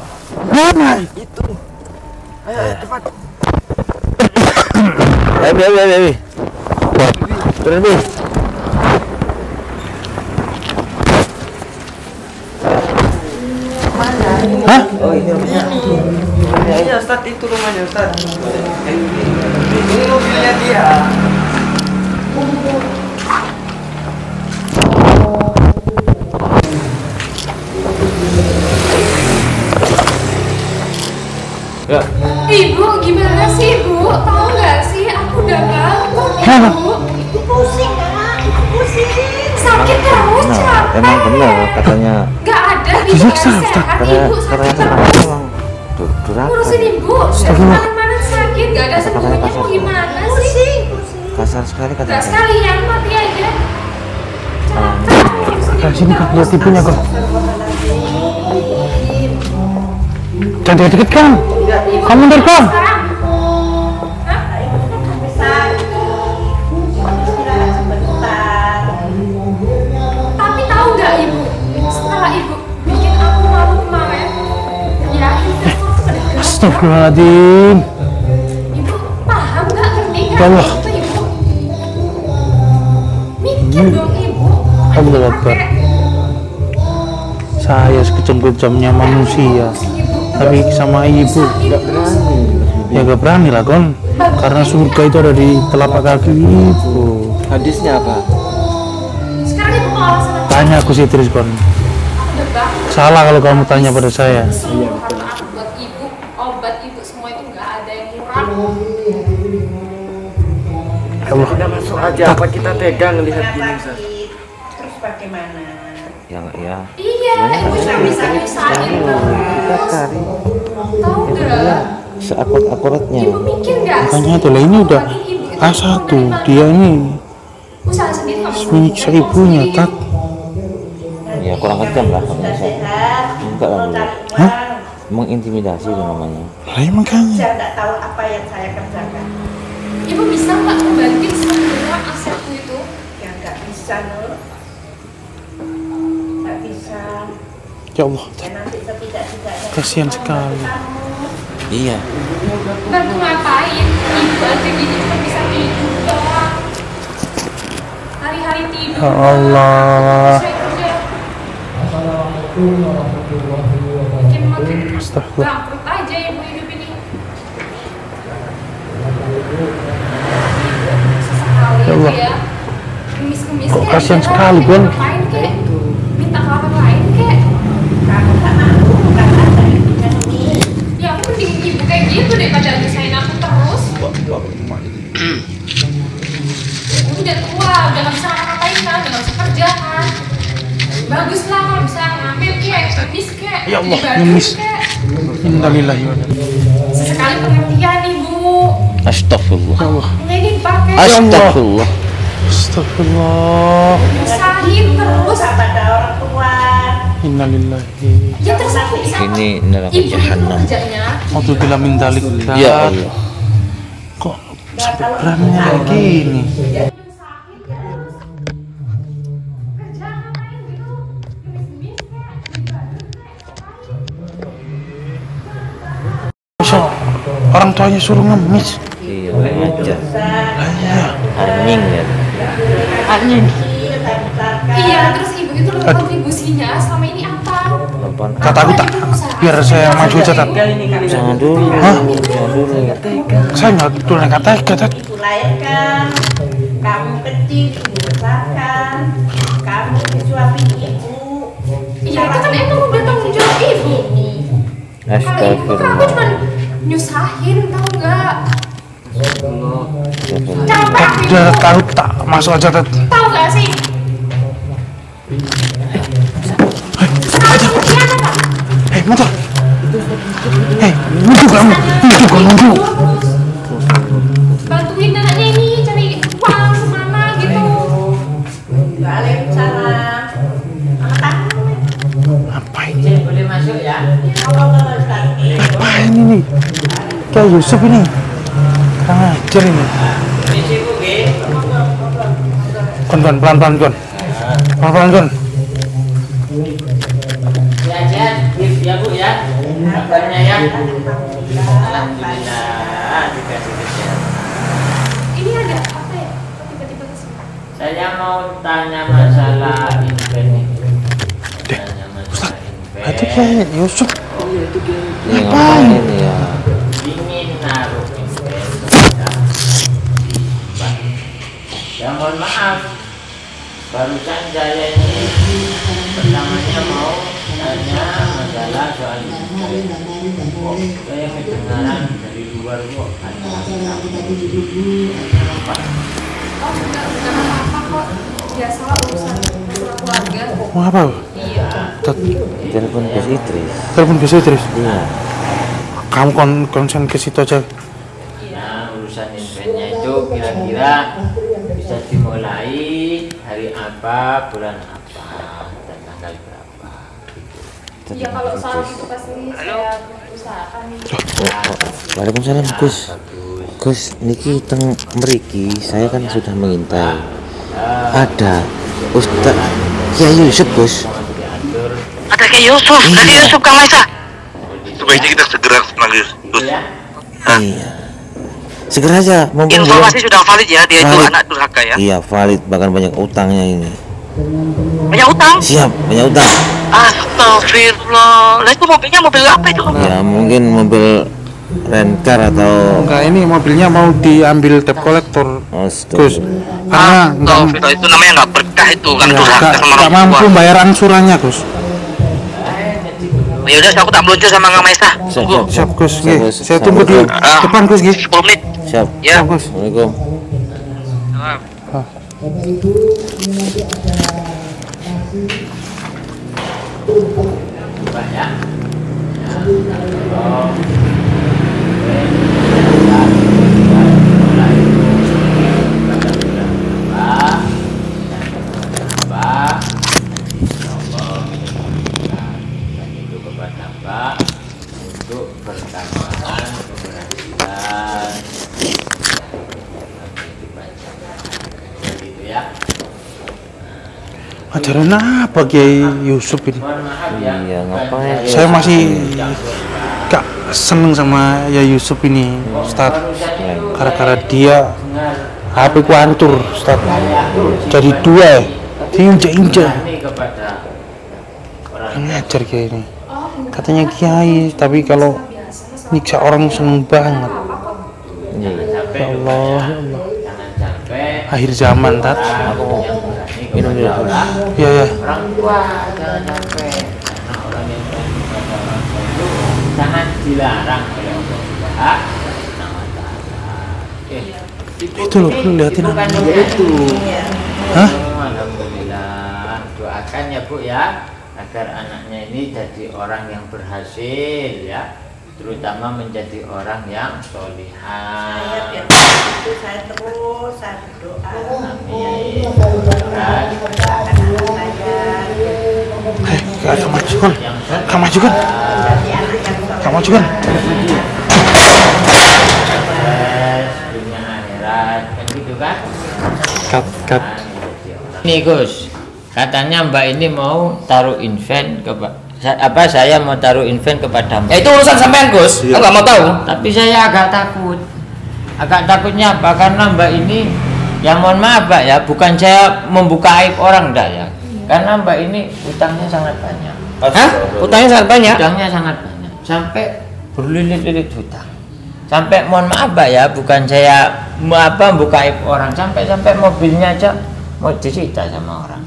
Mana? Itu. Ayo cepat. Ayo. Turun Bi. Hah? Oh ini rumahnya. Iya Ustaz itu rumahnya Ustaz. Ini mobilnya dia. Ya. Ibu, gimana sih Ibu? Tahu nggak sih, aku udah bangun Ibu. Ibu pusing kan? Ibu pusing. Sakit terus, Nah, capek. emang benar katanya. Nggak ada di sehat Ibu, sakit terus. Emang durhaka. Ngurusin Ibu, dari mana-mana sakit, nggak ada sembuhnya. Mau gimana sih? Kasar sekali Nggak katanya. sekalian mati aja. Dari sini kok lihat ibunya kok. Jangan deket-deket kan? Kamu mundur kan? Tapi tahu nggak Ibu, setelah Ibu bikin aku malu kemarin, ya Astagfirullahaladzim. Ibu paham nggak, ngerti nggak? Ya Allah. Itu Ibu mikir dong Ibu. Allahu Akbar. Saya sekejam-kejamnya manusia, tapi sama ibu ya gak berani lah kon, karena surga itu ada di telapak kaki ibu. Hadisnya apa? Sekarang Ibu mau alasan apa? Tanya aku sih terus kon. Udah bang. Salah kalau kamu tanya pada saya. Semua karena aku buat Ibu, obat Ibu semua itu nggak ada yang kurang. Ya Allah. Kita masuk aja apa kita tega ngelihat gini Ustaz. Terus bagaimana? Ya. Iya, Ibu cuma bisa nyusahin Kita terus. cari Tahu nggak? seakurat-akuratnya. Ibu mikir nggak sih? Makanya itulah ini udah A1, dia ini Usaha sendiri kamu menyiksa ibunya tak. Ya kurang kejam lah kalau bisa. Sehat. Enggak lah Bu. Hah? Mengintimidasi itu namanya. Lah ya makanya. Saya tidak tahu apa yang saya kerjakan. Ibu bisa nggak membanting semua asetku itu? Ya nggak bisa Nur. Nggak bisa. Ya Allah, Dan nanti setidak-tidaknya. kasihan sekali. Iya. Bantu ngapain? Ibu aja gini cuma bisa tidur doang. Hari-hari tidur. Ya Allah. Saya kerja. Makin Astagfirullah. bangkrut aja ibu hidup ini. Sesekali Ya Allah. aja ya. Ngemis-ngemis Kok kek, kasihan udah, sekali, Bon. ngapain kek? Minta ke orang lain kek. Kamu tak mampu karena dari dunia ini. Ya aku mending ibu kayak gitu daripada nyusahin aku terus. Ibu udah tua, udah gak bisa ngapa-ngapain kan, udah gak bisa kerja kan. Bagus lah kalau bisa ngambil kek, ngemis kek. Ya Allah, beli baju ngemis. kek. Innalillahi wa inna ilaihi. Sesekali pengertian ibu. Astagfirullah. Ini dipakai. Innalillahi. Ya terus aku bisa Ini neraka ibu itu jahanam. kerjanya. Waktu bilang minta Ya lihat. Allah. Kok sampai berannya gini? So, orang tuanya suruh ngemis. Iya, aja. Iya. Anjing ya. Iya, terus ibu itu loh kontribusinya selama ini apa? Kata aku tak, biar saya maju aja tak. Jangan dulu. Hah? Jangan dulu. Saya nggak dulu yang kata tak. Dilahirkan, kamu kecil dibesarkan, kamu disuapin ibu. Iya, itu kan emang udah tanggung jawab ibu. Kalau ibu kan aku cuma nyusahin, tau nggak? Capek aku Udah tahu tak, masuk aja tak. tahu nggak sih? Hei, motor. Hei, nunduk kamu. Nunduk kamu, nunduk. Bantuin anaknya ini cari uang kemana gitu. Waalaikumsalam. Apa ini? Boleh masuk ya? Apa ini? Kayak Yusuf ini. Kurang ajar ini. Kon, pelan-pelan, kon. Pelan-pelan, kon. Ya, ya Bu ya. Kabarnya ya. Alhamdulillah dikasih kesehatan. Ini ada apa ya? Kok tiba-tiba kesini? Saya mau tanya masalah invent ini. Tanya masalah invent. Itu kayak Yusuf. Ngapain ya? Ingin naruh invent. Ya mohon maaf. Barusan saya ini pertamanya mau tanya masalah soal invent. Saya kedengaran dari luar kok ada apa? Oh, enggak apa-apa kok. Biasalah urusan keluarga. Mau apa? Iya. Telepon Gus Idris. Telepon Gus Idris. Iya. Kamu konsen ke situ aja. Nah, urusan inventnya itu kira-kira bisa dimulai hari apa, bulan apa, dan tanggal berapa. Iya, kalau soal itu pasti saya usahakan. Waalaikumsalam Gus. Gus, niki teng mriki saya kan sudah mengintai. Ada Ustaz Kiai Yusuf, Gus. Ada kayak Yusuf, tadi Yusuf Kang Maisa. Sebaiknya kita segera panggil Gus. Iya. Segera aja, mumpung Informasi sudah valid ya, dia itu Valid. anak durhaka ya. Iya, valid, bahkan banyak utangnya ini. Banyak utang? Siap, banyak utang. Astagfirullah. Lah itu mobilnya mobil apa itu? Ya, mungkin mobil rencar atau Enggak, ini mobilnya mau diambil debt collector. Gus. Karena Astagfirullah, itu namanya nggak berkah itu kan durhaka sama enggak orang mampu tua. bayar angsurannya, Gus. Ya udah, aku tak meluncur sama Kang Maisa. Tunggu. Siap, Gus. Nggih. Saya tunggu di depan, Gus, nggih. 10 menit. Siap. Ya. Gus. Assalamualaikum. Untuk pertanyaan keberhasilan begitu ya. Ajaran apa Kiai Yusuf ini? Iya, ngapain? Saya masih gak seneng sama ya Yusuf ini, Ustaz. Gara-gara dia HP ku hancur, Ustaz. Jadi dua, diinjak-injak. Ngajar Kiai ini. Katanya Kiai, tapi kalau nyiksa orang seneng banget. Ya Allah, ya Allah. Akhir zaman, Tat. Minum dulu. Iya, ya. Orang tua jangan sampai karena orang yang berbuat orang tua itu sangat dilarang oleh Allah Subhanahu wa Ta'ala. Itu loh, lu liatin bukan anak. itu. Hah? Alhamdulillah, doakan ya Bu ya agar anaknya ini jadi orang yang berhasil ya, terutama menjadi orang yang solihah. Saya biar itu saya terus saya berdoa. Amin. Doakan anak saya. Kamu majukan. Dunia akhirat, kan gitu kan? Kat. Ini Gus, katanya Mbak ini mau taruh invent ke saya mau taruh invent kepada Mbak. Itu urusan sampean, Gus. Aku nggak mau tahu. Tapi saya agak takut. Agak takutnya apa? Karena Mbak ini, ya mohon maaf Mbak ya, bukan saya membuka aib orang enggak ya. Karena Mbak ini utangnya sangat banyak. Hah? Utangnya sangat banyak? Utangnya sangat banyak. Sampai berlilit-lilit hutang. Sampai mohon maaf Mbak ya, bukan saya membuka aib orang, sampai mobilnya aja mau disita sama orang.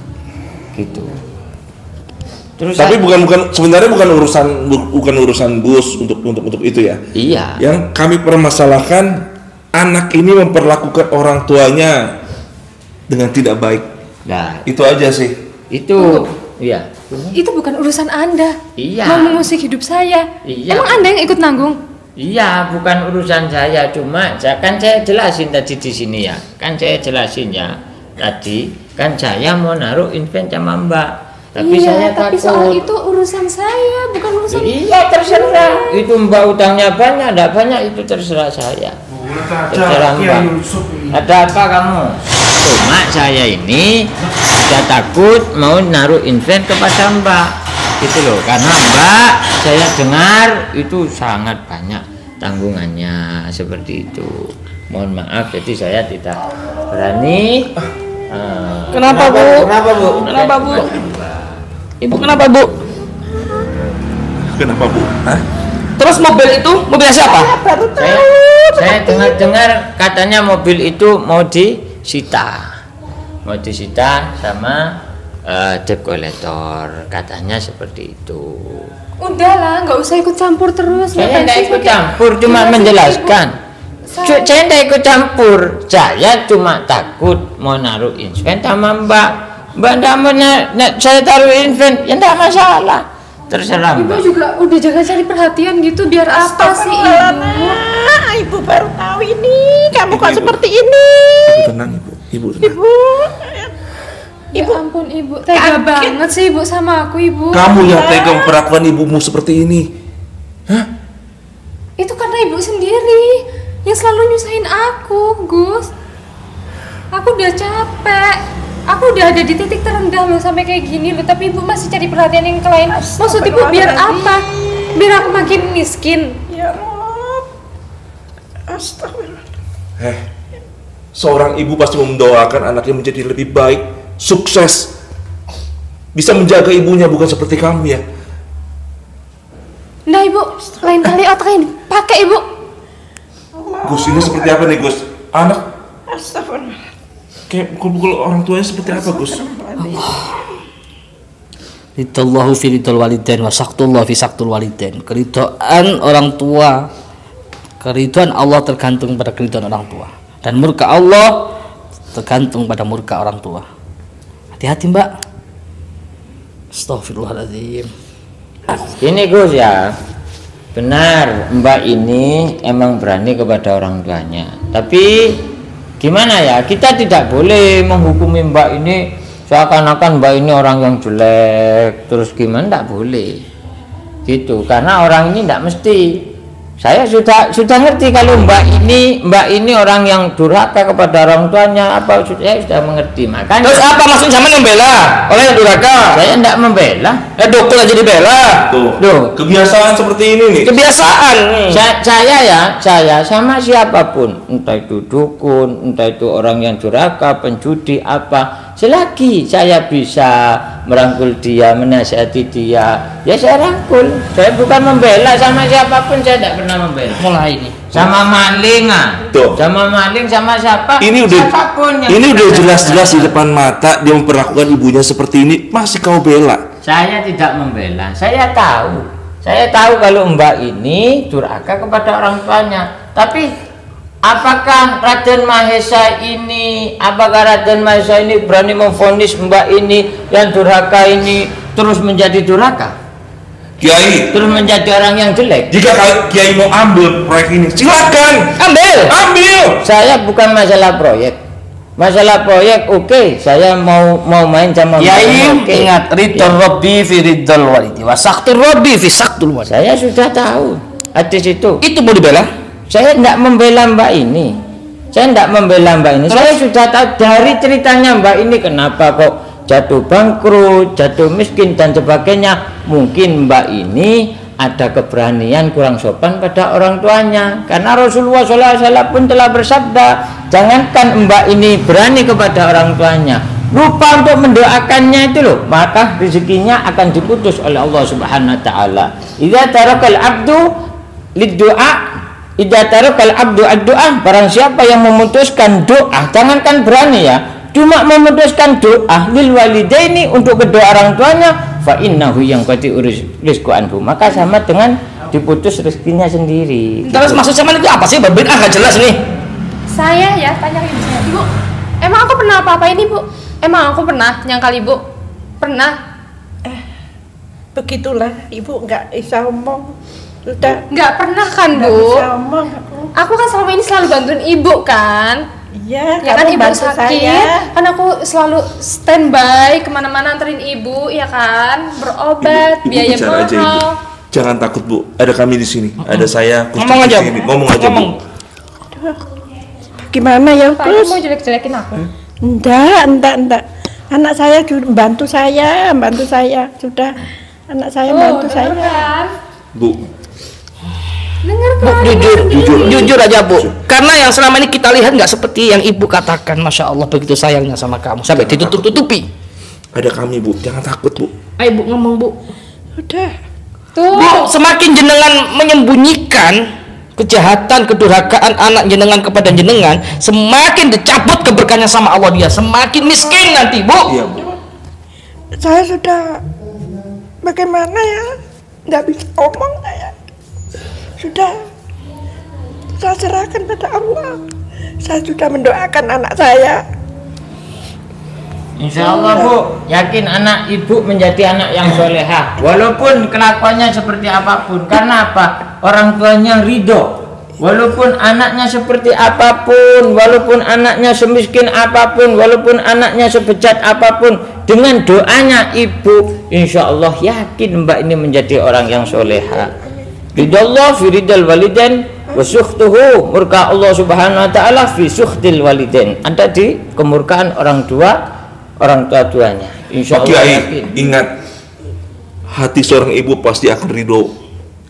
Gitu. Terus Tapi sebenarnya bukan urusan Gus untuk itu ya. Iya. Yang kami permasalahkan, anak ini memperlakukan orang tuanya dengan tidak baik. Nah, itu aja sih. Itu iya. Itu bukan urusan Anda. Iya. Mau mengusik hidup saya. Iya. Emang Anda yang ikut nanggung? Iya, bukan urusan saya, cuma kan saya jelasin tadi di sini ya. Kan saya jelasin ya. Tadi kan saya mau naruh invent sama Mbak. Tapi iya, saya tapi takut. soal itu urusan saya, bukan urusan. Iya, terserah. Itu Mbak utangnya banyak, enggak banyak itu terserah saya. Terserah Mbak. Ada apa kamu? Cuma saya ini sudah takut mau naruh invent kepada Mbak. Gitu loh, karena Mbak saya dengar itu sangat banyak tanggungannya seperti itu. Mohon maaf, jadi saya tidak berani. Kenapa Bu? Kenapa Bu? Ibu kenapa Bu? Kenapa Bu? Hah? Terus mobil itu mobilnya siapa? Saya dengar katanya mobil itu mau disita sama debt collector, katanya seperti itu. Udahlah, nggak usah ikut campur terus. Saya tidak ikut campur, cuma menjelaskan. Saya tidak ikut campur, saya cuma takut mau naruh invent sama Mbak tidak mau saya taruh invent, ya tidak masalah, terserah Ibu Mbak. juga udah jaga cari perhatian gitu, biar apa sih Ibu? Ibu baru tahu ini, kamu kok seperti ini. Ibu tenang, Ibu tenang. Ya ampun Ibu, tega banget sih Ibu sama aku Ibu. Kamu yang tega memperlakukan ibumu seperti ini. Hah? Itu karena Ibu sendiri yang selalu nyusahin aku, Gus. Aku udah capek. Aku udah ada di titik terendah loh sampai kayak gini loh, tapi Ibu masih cari perhatian yang lain. Maksud Ibu biar apa? Biar aku makin miskin. Ya Rob. Astagfirullah. Seorang ibu pasti mendoakan anaknya menjadi lebih baik, sukses, bisa menjaga ibunya, bukan seperti kamu ya. Nah Ibu, lain kali otaknya dipakai Ibu. Gus, ini seperti apa nih Gus? Anak Astagfirullah. kayak pukul-pukul orang tuanya seperti apa Gus? Ridallahu fi ridal walidain wa saktullah fi saktul walidain. Keridhaan orang tua, keridhaan Allah tergantung pada keridhaan orang tua, dan murka Allah tergantung pada murka orang tua. Hati-hati Mbak. Astagfirullahaladzim. Ini Gus ya, benar Mbak ini emang berani kepada orang tuanya. Tapi gimana ya, kita tidak boleh menghukumi Mbak ini seakan-akan Mbak ini orang yang jelek. Terus gimana, tidak boleh gitu, karena orang ini tidak mesti. Saya sudah ngerti kalau Mbak ini orang yang durhaka kepada orang tuanya, apa saya sudah mengerti. Makanya Terus apa maksudnya zaman membela orang yang durhaka? saya tidak membela. Dokter aja dibela. Tuh, Kebiasaan seperti ini nih. Kebiasaan nih. Saya sama siapapun, entah itu dukun, entah itu orang yang durhaka, penjudi, apa, selagi saya bisa merangkul dia, menasihati dia, ya saya rangkul. Saya bukan membela sama siapapun, saya tidak pernah membela. Mulai ini. Sama maling, Tuh. sama maling, sama siapa? Ini udah siapapun yang ini udah kita jelas-jelas di bela. depan mata dia memperlakukan ibunya seperti ini, masih kau bela. Saya tidak membela. Saya tahu kalau Mbak ini durhaka kepada orang tuanya. Tapi apakah Raden Mahesa ini berani memvonis Mbak ini yang durhaka ini terus menjadi durhaka? Kiai, Terus menjadi orang yang jelek? jika Kiai mau ambil proyek ini, silakan. Ambil. Ambil. Saya bukan masalah proyek. Masalah proyek oke, saya mau main sama Yaim, oke. ingat ridho Rabbi fi ridhol walidi wa saktur Rabbi fi saktul walidi. Saya sudah tahu hadis itu. Itu mau dibela? Saya tidak membela Mbak ini. Saya sudah tahu dari ceritanya Mbak ini kenapa kok jatuh bangkrut, jatuh miskin dan sebagainya. Mungkin Mbak ini ada keberanian kurang sopan pada orang tuanya. Karena Rasulullah SAW pun telah bersabda, jangankan Mbak ini berani kepada orang tuanya, lupa untuk mendoakannya itu loh, maka rezekinya akan diputus oleh Allah Subhanahu wa taala. Idza tarakal abdu lid-du'a, idza tarakal abdu ad-du'a, barang siapa yang memutuskan doa, jangankan berani ya, cuma memutuskan doa lil walidaini untuk kedua orang tuanya, fa innahu yang qati rizqu anhu, maka sama dengan diputus rezekinya sendiri. Terus maksud sama itu apa sih? Berbeda nggak jelas nih. Saya ya tanya ibu saya, Ibu, emang aku pernah apa-apain Ibu? Emang aku pernah nyangkal Ibu? Pernah? Begitulah, Ibu nggak bisa omong. Sudah. Nggak pernah kan Nggak Bu? bisa omong Aku kan selama ini selalu bantuin Ibu kan? Iya, Ya kan kamu Ibu bantu sakit, saya. kan aku selalu standby kemana-mana anterin Ibu, ya kan? Berobat, Ibu biaya bicara aja, Ibu. mahal. Jangan takut, Bu. Ada kami di sini. Ada saya, Gus Ngomong di aja, sini. Ngomong aja, Bu. Gimana ya, Pak, Gus? Ibu mau jelek-jelekin aku? Enggak. Anak saya bantu saya. Sudah. Anak saya bantu saya. Kan? Bu, Dengar Bu, kan? jujur aja Bu, karena yang selama ini kita lihat nggak seperti yang ibu katakan. Masya Allah begitu sayangnya sama kamu sampai ditutup-tutupi. ada kami, Bu. Jangan takut, Bu. Ayo Bu ngomong Bu. Udah. Tuh. Bu, semakin jenengan menyembunyikan kejahatan, kedurhakaan anak jenengan kepada jenengan, semakin dicabut keberkahannya sama Allah, dia semakin miskin nanti Bu. Iya, Bu. Saya sudah bagaimana ya? Nggak bisa omong saya. Sudah. Saya serahkan pada Allah. Saya sudah mendoakan anak saya. Insya Allah Bu, yakin anak ibu menjadi anak yang solehah, walaupun kelakuannya seperti apapun. Karena apa? Orang tuanya ridho. Walaupun anaknya seperti apapun, walaupun anaknya semiskin apapun, walaupun anaknya sebejat apapun, dengan doanya ibu, insya Allah yakin mbak ini menjadi orang yang solehah. Ridallah fi ridal walidain wa sukhtuhu, murka Allah Subhanahu wa taala fi sukhtil walidain. Ada di kemurkaan orang tua-tuanya. Insya Pak Allah Kiai, yakin. ingat, hati seorang ibu pasti akan ridho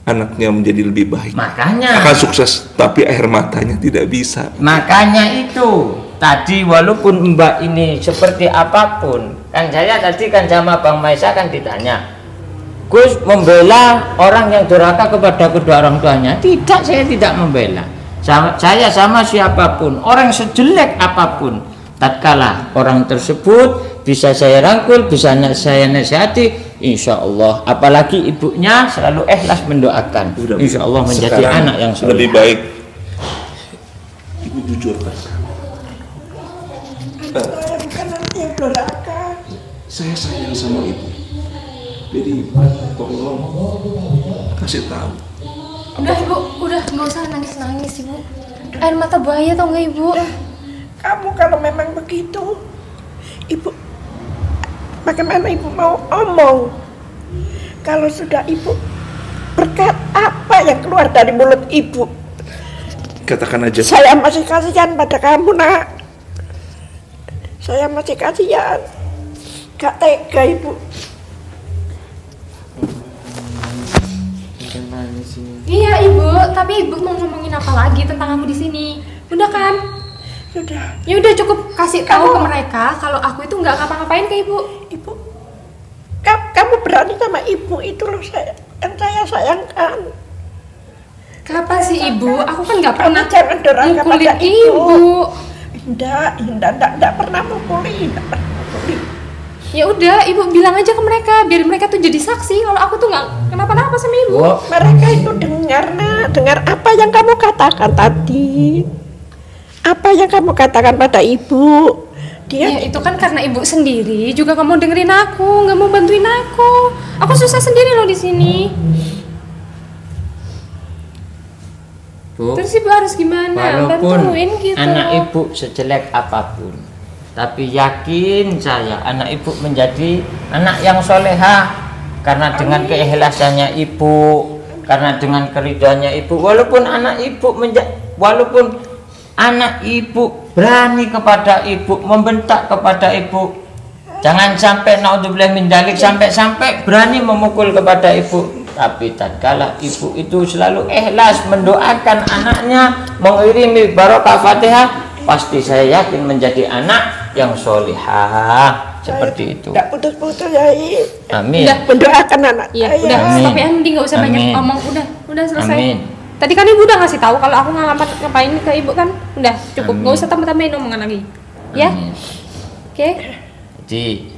anaknya menjadi lebih baik. Makanya Akan sukses, tapi air matanya tidak bisa. Makanya itu tadi walaupun mbak ini seperti apapun, kan saya tadi kan sama Bang Maisa kan ditanya, Gus membela orang yang durhaka kepada kedua orang tuanya? Tidak, saya tidak membela. Saya sama siapapun, orang sejelek apapun, tatkala orang tersebut bisa saya rangkul, bisa saya nasihati, insya Allah. Apalagi ibunya selalu ikhlas mendoakan, insya Allah menjadi Sekarang anak yang soleh. lebih baik ibu jujur kan. Saya bukan nanti yang durhaka. Saya sayang sama ibu, jadi tolong kasih tahu. Udah Ibu, udah nggak usah nangis-nangis Ibu. Air mata buaya tau nggak Ibu? Kamu kalau memang begitu, ibu, bagaimana ibu mau omong? Kalau sudah ibu berkat apa yang keluar dari mulut ibu? Katakan aja. Saya masih kasihan pada kamu, nak. Saya masih kasihan. Gak tega ibu. Iya Ibu, tapi Ibu mau ngomongin apa lagi tentang aku di sini? Udah kan? Sudah. Ya udah cukup kasih tahu ke mereka kalau aku itu nggak ngapa-ngapain ke Ibu. Ibu, kamu berani sama ibu itu loh yang saya sayangkan. Kapan sih Ibu? Aku kan nggak pernah Jangan durhaka mukulin pada Ibu. Enggak pernah mukuli. Ya udah, Ibu bilang aja ke mereka biar mereka tuh jadi saksi kalau aku tuh nggak kenapa-napa sama Ibu. Mereka itu dengar apa yang kamu katakan tadi. Apa yang kamu katakan pada ibu? Ya itu kan karena Ibu sendiri juga nggak mau dengerin aku, nggak mau bantuin aku. Aku susah sendiri loh di sini. Bu, Terus Ibu harus gimana? walaupun Bantuin gitu. anak ibu sejelek apapun, Tapi yakin saya anak ibu menjadi anak yang soleha karena dengan keikhlasannya ibu, karena dengan keridhaannya ibu. Walaupun anak ibu berani kepada ibu, membentak kepada ibu, jangan sampai naudzubillah min dzalik sampai berani memukul kepada ibu. Tapi tatkala ibu itu selalu ikhlas mendoakan anaknya, mengirimi barokah Fatihah, pasti saya yakin menjadi anak yang solihah. Seperti itu. Tidak putus-putus ya. Amin. Udah Mendoakan anak. Iya, udah stop ya, nanti nggak usah banyak ngomong. Udah selesai. Amin. Tadi kan ibu udah ngasih tahu kalau aku ngapain ke ibu kan, udah cukup, nggak usah tambah-tambahin omongan lagi, ya? Oke. Jadi,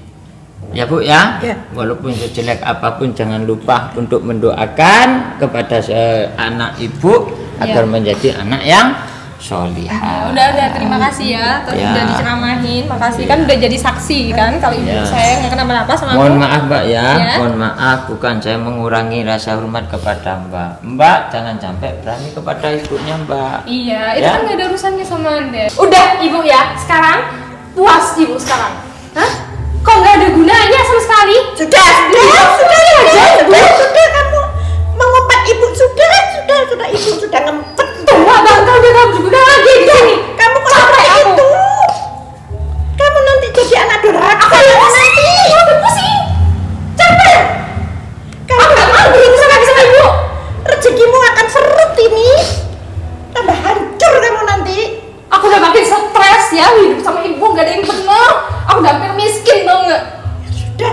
ya Bu ya, walaupun sejelek apapun jangan lupa untuk mendoakan kepada anak ibu agar menjadi anak yang solihah. Udah terima kasih ya, udah diceramahin, makasih kan udah jadi saksi kan kalau ibu saya nggak kenapa-napa sama Mohon aku. maaf Mbak ya, mohon maaf, bukan saya mengurangi rasa hormat kepada Mbak jangan sampai berani kepada ibunya Mbak. Iya, itu kan nggak ada urusannya sama Anda. Udah ibu ya, sekarang puas ibu sekarang, hah? Kok nggak ada gunanya sama sekali? Sudah kamu mengumpat ibu, sudah ibu sudah ngempet. Tua bangkal dia kamu juga lagi nih. Kamu sampai itu, kamu nanti jadi anak durhaka. Aku nanti, aku pusing, capek. Kamu nggak mau berurusan lagi sama ibu. Rezekimu akan seret ini, tambah hancur kamu nanti. Aku udah makin stres ya hidup sama ibu, nggak ada yang benar. Aku udah hampir miskin tau nggak? Sudah.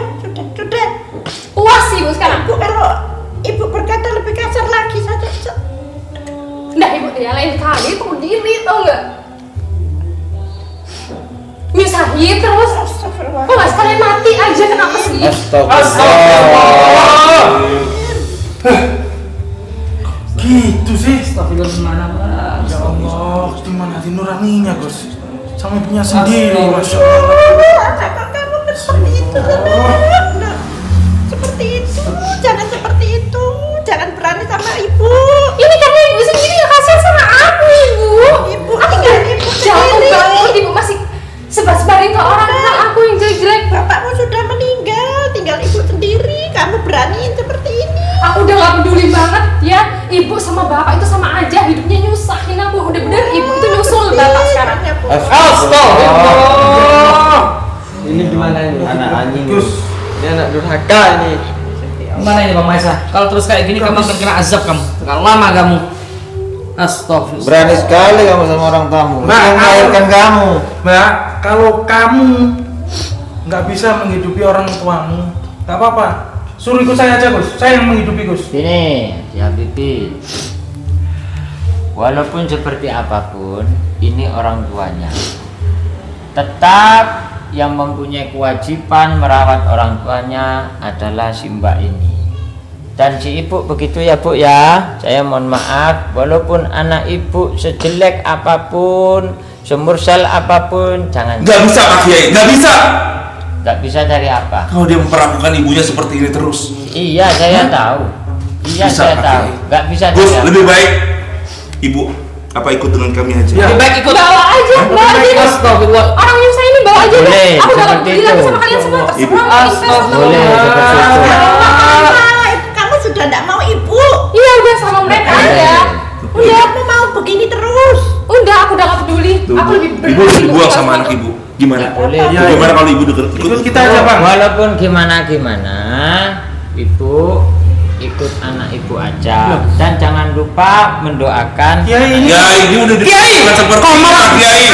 Puas ibu sekarang. Ibu kalau ibu berkata lebih kasar lagi saja. Nah ibu ya lain kali tuh diri tau nggak? Nyusahin terus. Kok nggak sekalian mati aja, kenapa sih? Astagfirullah. Gitu sih. Astagfirullah. Ya Allah, gimana hati nuraninya Gus? Sama ibunya sendiri, Masya Allah. Kamu seperti itu, seperti itu, jangan seperti itu, jangan berani sama ibu. Ini karena ibu sendiri yang kasihan sama aku ibu. Aku nggak jatuh banget, ibu masih sebar-sebarin ke orang tentang aku yang jelek-jelek. Bapakmu sudah meninggal, tinggal ibu sendiri, kamu beraniin seperti ini. Aku udah gak peduli banget ya, ibu sama bapak itu sama aja, hidupnya nyusahin aku. Udah bener ibu itu nyusul bapak sekarang. Astagfirullah. Ini gimana ini? Anak anjing. Ini anak durhaka ini. Gimana ini Bang Maisa? Kalau terus kayak gini kamu akan kena azab kamu. Kalau lama kamu. Astagfirullah. Berani sekali kamu sama orang tamu. Melahirkan kamu. Mbak, kalau kamu nggak bisa menghidupi orang tuamu, nggak apa-apa. Suruh ikut saya aja Gus, saya yang menghidupi Gus. Ini ya Bibi, walaupun seperti apapun ini orang tuanya, tetap yang mempunyai kewajiban merawat orang tuanya adalah si Mbak ini dan si ibu. Begitu ya Bu ya. Saya mohon maaf, walaupun anak ibu sejelek apapun, semursal apapun, jangan. Nggak bisa Pak Kiai, nggak bisa. Nggak bisa dari apa? Kalau dia memperlakukan ibunya seperti ini terus. Iya, saya tahu. Iya, Bisa, saya Pak tahu. Kiai. Nggak bisa Gus, dari apa? lebih baik ibu apa ikut dengan kami aja? Lebih baik ikut. Bawa aja, bawa aja. Astagfirullah. Orang yang saya ini bawa aja. Boleh, Aku udah seperti bilang itu. sama kalian semua, terserah Ibu. mau invest atau Boleh seperti itu. Kamu sudah tidak mau ibu. Iya udah sama mereka aja. Udah, aku mau begini terus. Udah, aku udah gak peduli. Aku lebih Ibu udah dibuang sama anak ibu. Gimana? Boleh. Gimana kalau ibu ikut Kita aja Bang. Walaupun gimana ibu ikut anak ibu aja dan jangan lupa mendoakan. Kiai ini. Kiai, ini udah dibuat seperti apa Kiai?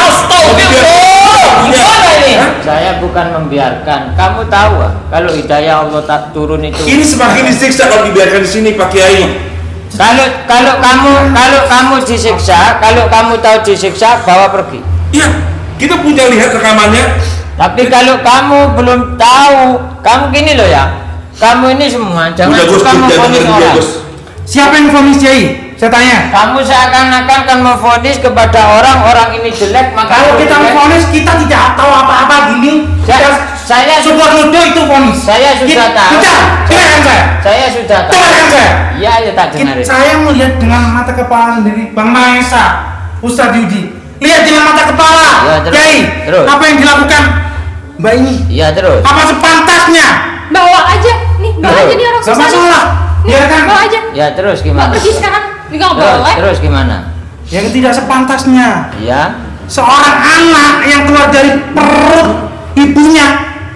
Gimana ini? Saya bukan membiarkan. Kamu tahu kalau hidayah Allah tak turun itu. Ini semakin disiksa kalau dibiarkan di sini Pak Kiai. Kalau kamu disiksa, kalau kamu tahu disiksa, bawa pergi. Iya, kita punya lihat rekamannya. Tapi kalau kamu belum tahu, kamu gini loh ya. Kamu ini semua jangan Udah Gus, suka jangan memvonis dengerin dia orang. Gus. Siapa yang vonis Kiai? Saya tanya. Kamu seakan-akan kan memvonis kepada orang ini jelek, maka Kalau kamu kita jelek. vonis, kita tidak tahu apa-apa gini. Saya Super Ludo itu vonis. Saya sudah tahu. Dengarkan saya. Saya sudah tahu. Dengarkan saya. Iya, ya tak dengar. Saya melihat dengan mata kepala sendiri Bang Maesa, Ustadz Yudi. Lihat dengan mata kepala. Ya, terus. Kiai, Terus. apa yang dilakukan Mbak ini? Iya, terus. Apa sepantasnya? Bawa aja nih, bawa Terus. aja nih orang Gak susah. masalah. Nih, Biarkan. bawa aja. Ya, terus Mbak gimana? pergi sekarang. Ini nggak Terus, boleh. terus gimana? Yang tidak sepantasnya. Iya. Seorang anak yang keluar dari perut ibunya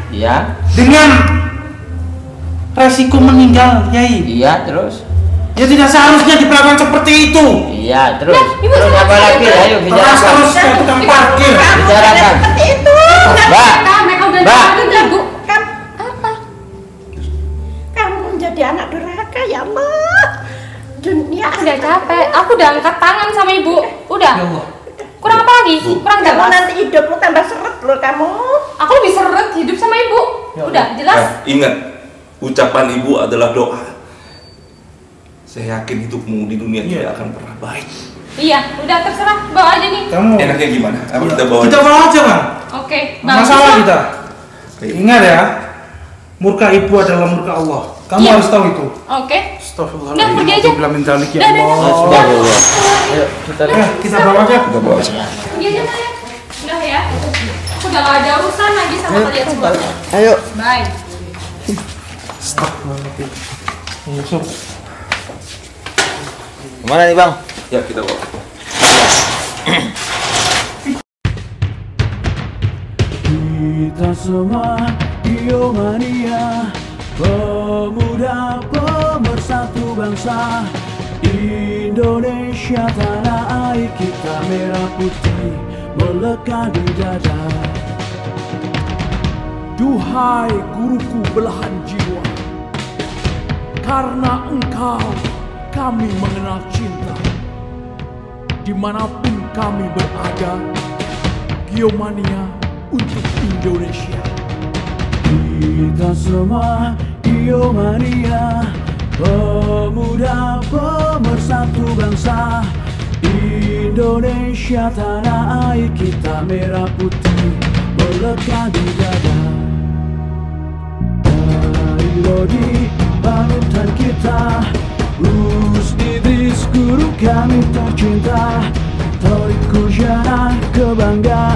Iya. dengan resiko meninggal, Kiai. Iya, terus. Ya tidak seharusnya diperlakukan seperti itu. Iya, terus. Ya, Ibu Terus sama apa saya lagi? itu. Ayo bicarakan. Terus kayak tukang parkir. Bicarakan. Seperti itu. Mbak. Mereka udah Mbak. jalan, Bu. Apa? Kamu menjadi anak durhaka ya Allah. Dunia Aku udah capek. Aku udah angkat tangan sama Ibu. Udah. Ya Allah. Kurang apa lagi? Kurang kamu jelas. nanti hidupmu tambah seret loh kamu. Aku lebih seret hidup sama Ibu. Udah, jelas. Ingat, ucapan ibu adalah doa. Saya yakin hidupmu di dunia tidak akan pernah baik. Iya, udah terserah. Bawa aja nih. Kamu Enaknya gimana? Apa kita bawa? kita bawa aja, Bang. Oke, Nggak masalah kita. Ingat ya, murka ibu adalah murka Allah. Kamu Iya. harus tahu itu. Oke. Astagfirullahaladzim. Udah, pergi aja. Bila min dzalik ya Dah, dah, dah. Allah. Astagfirullah. Ayo kita Kita bawa aja. Kita bawa aja. Pergi aja, Maya. Udah ya. Aku udah gak ada urusan lagi sama kalian semua. Ayo. Bye. Astagfirullahaladzim. Yusuf. Kemana nih Bang? Ya, kita bawa. Kita semua Biomania, pemuda pemersatu bangsa. Indonesia tanah air kita, merah putih melekat di dada. Duhai guruku belahan jiwa, karena engkau kami mengenal cinta. Dimanapun kami berada, Biomania untuk Indonesia. Kita semua Biomania, pemuda pemersatu bangsa. Indonesia tanah air kita, merah putih melekat di dada. Dari Lodi panutan kita, Gus Idris guru kami tercinta. Toriku Jana kebanggaan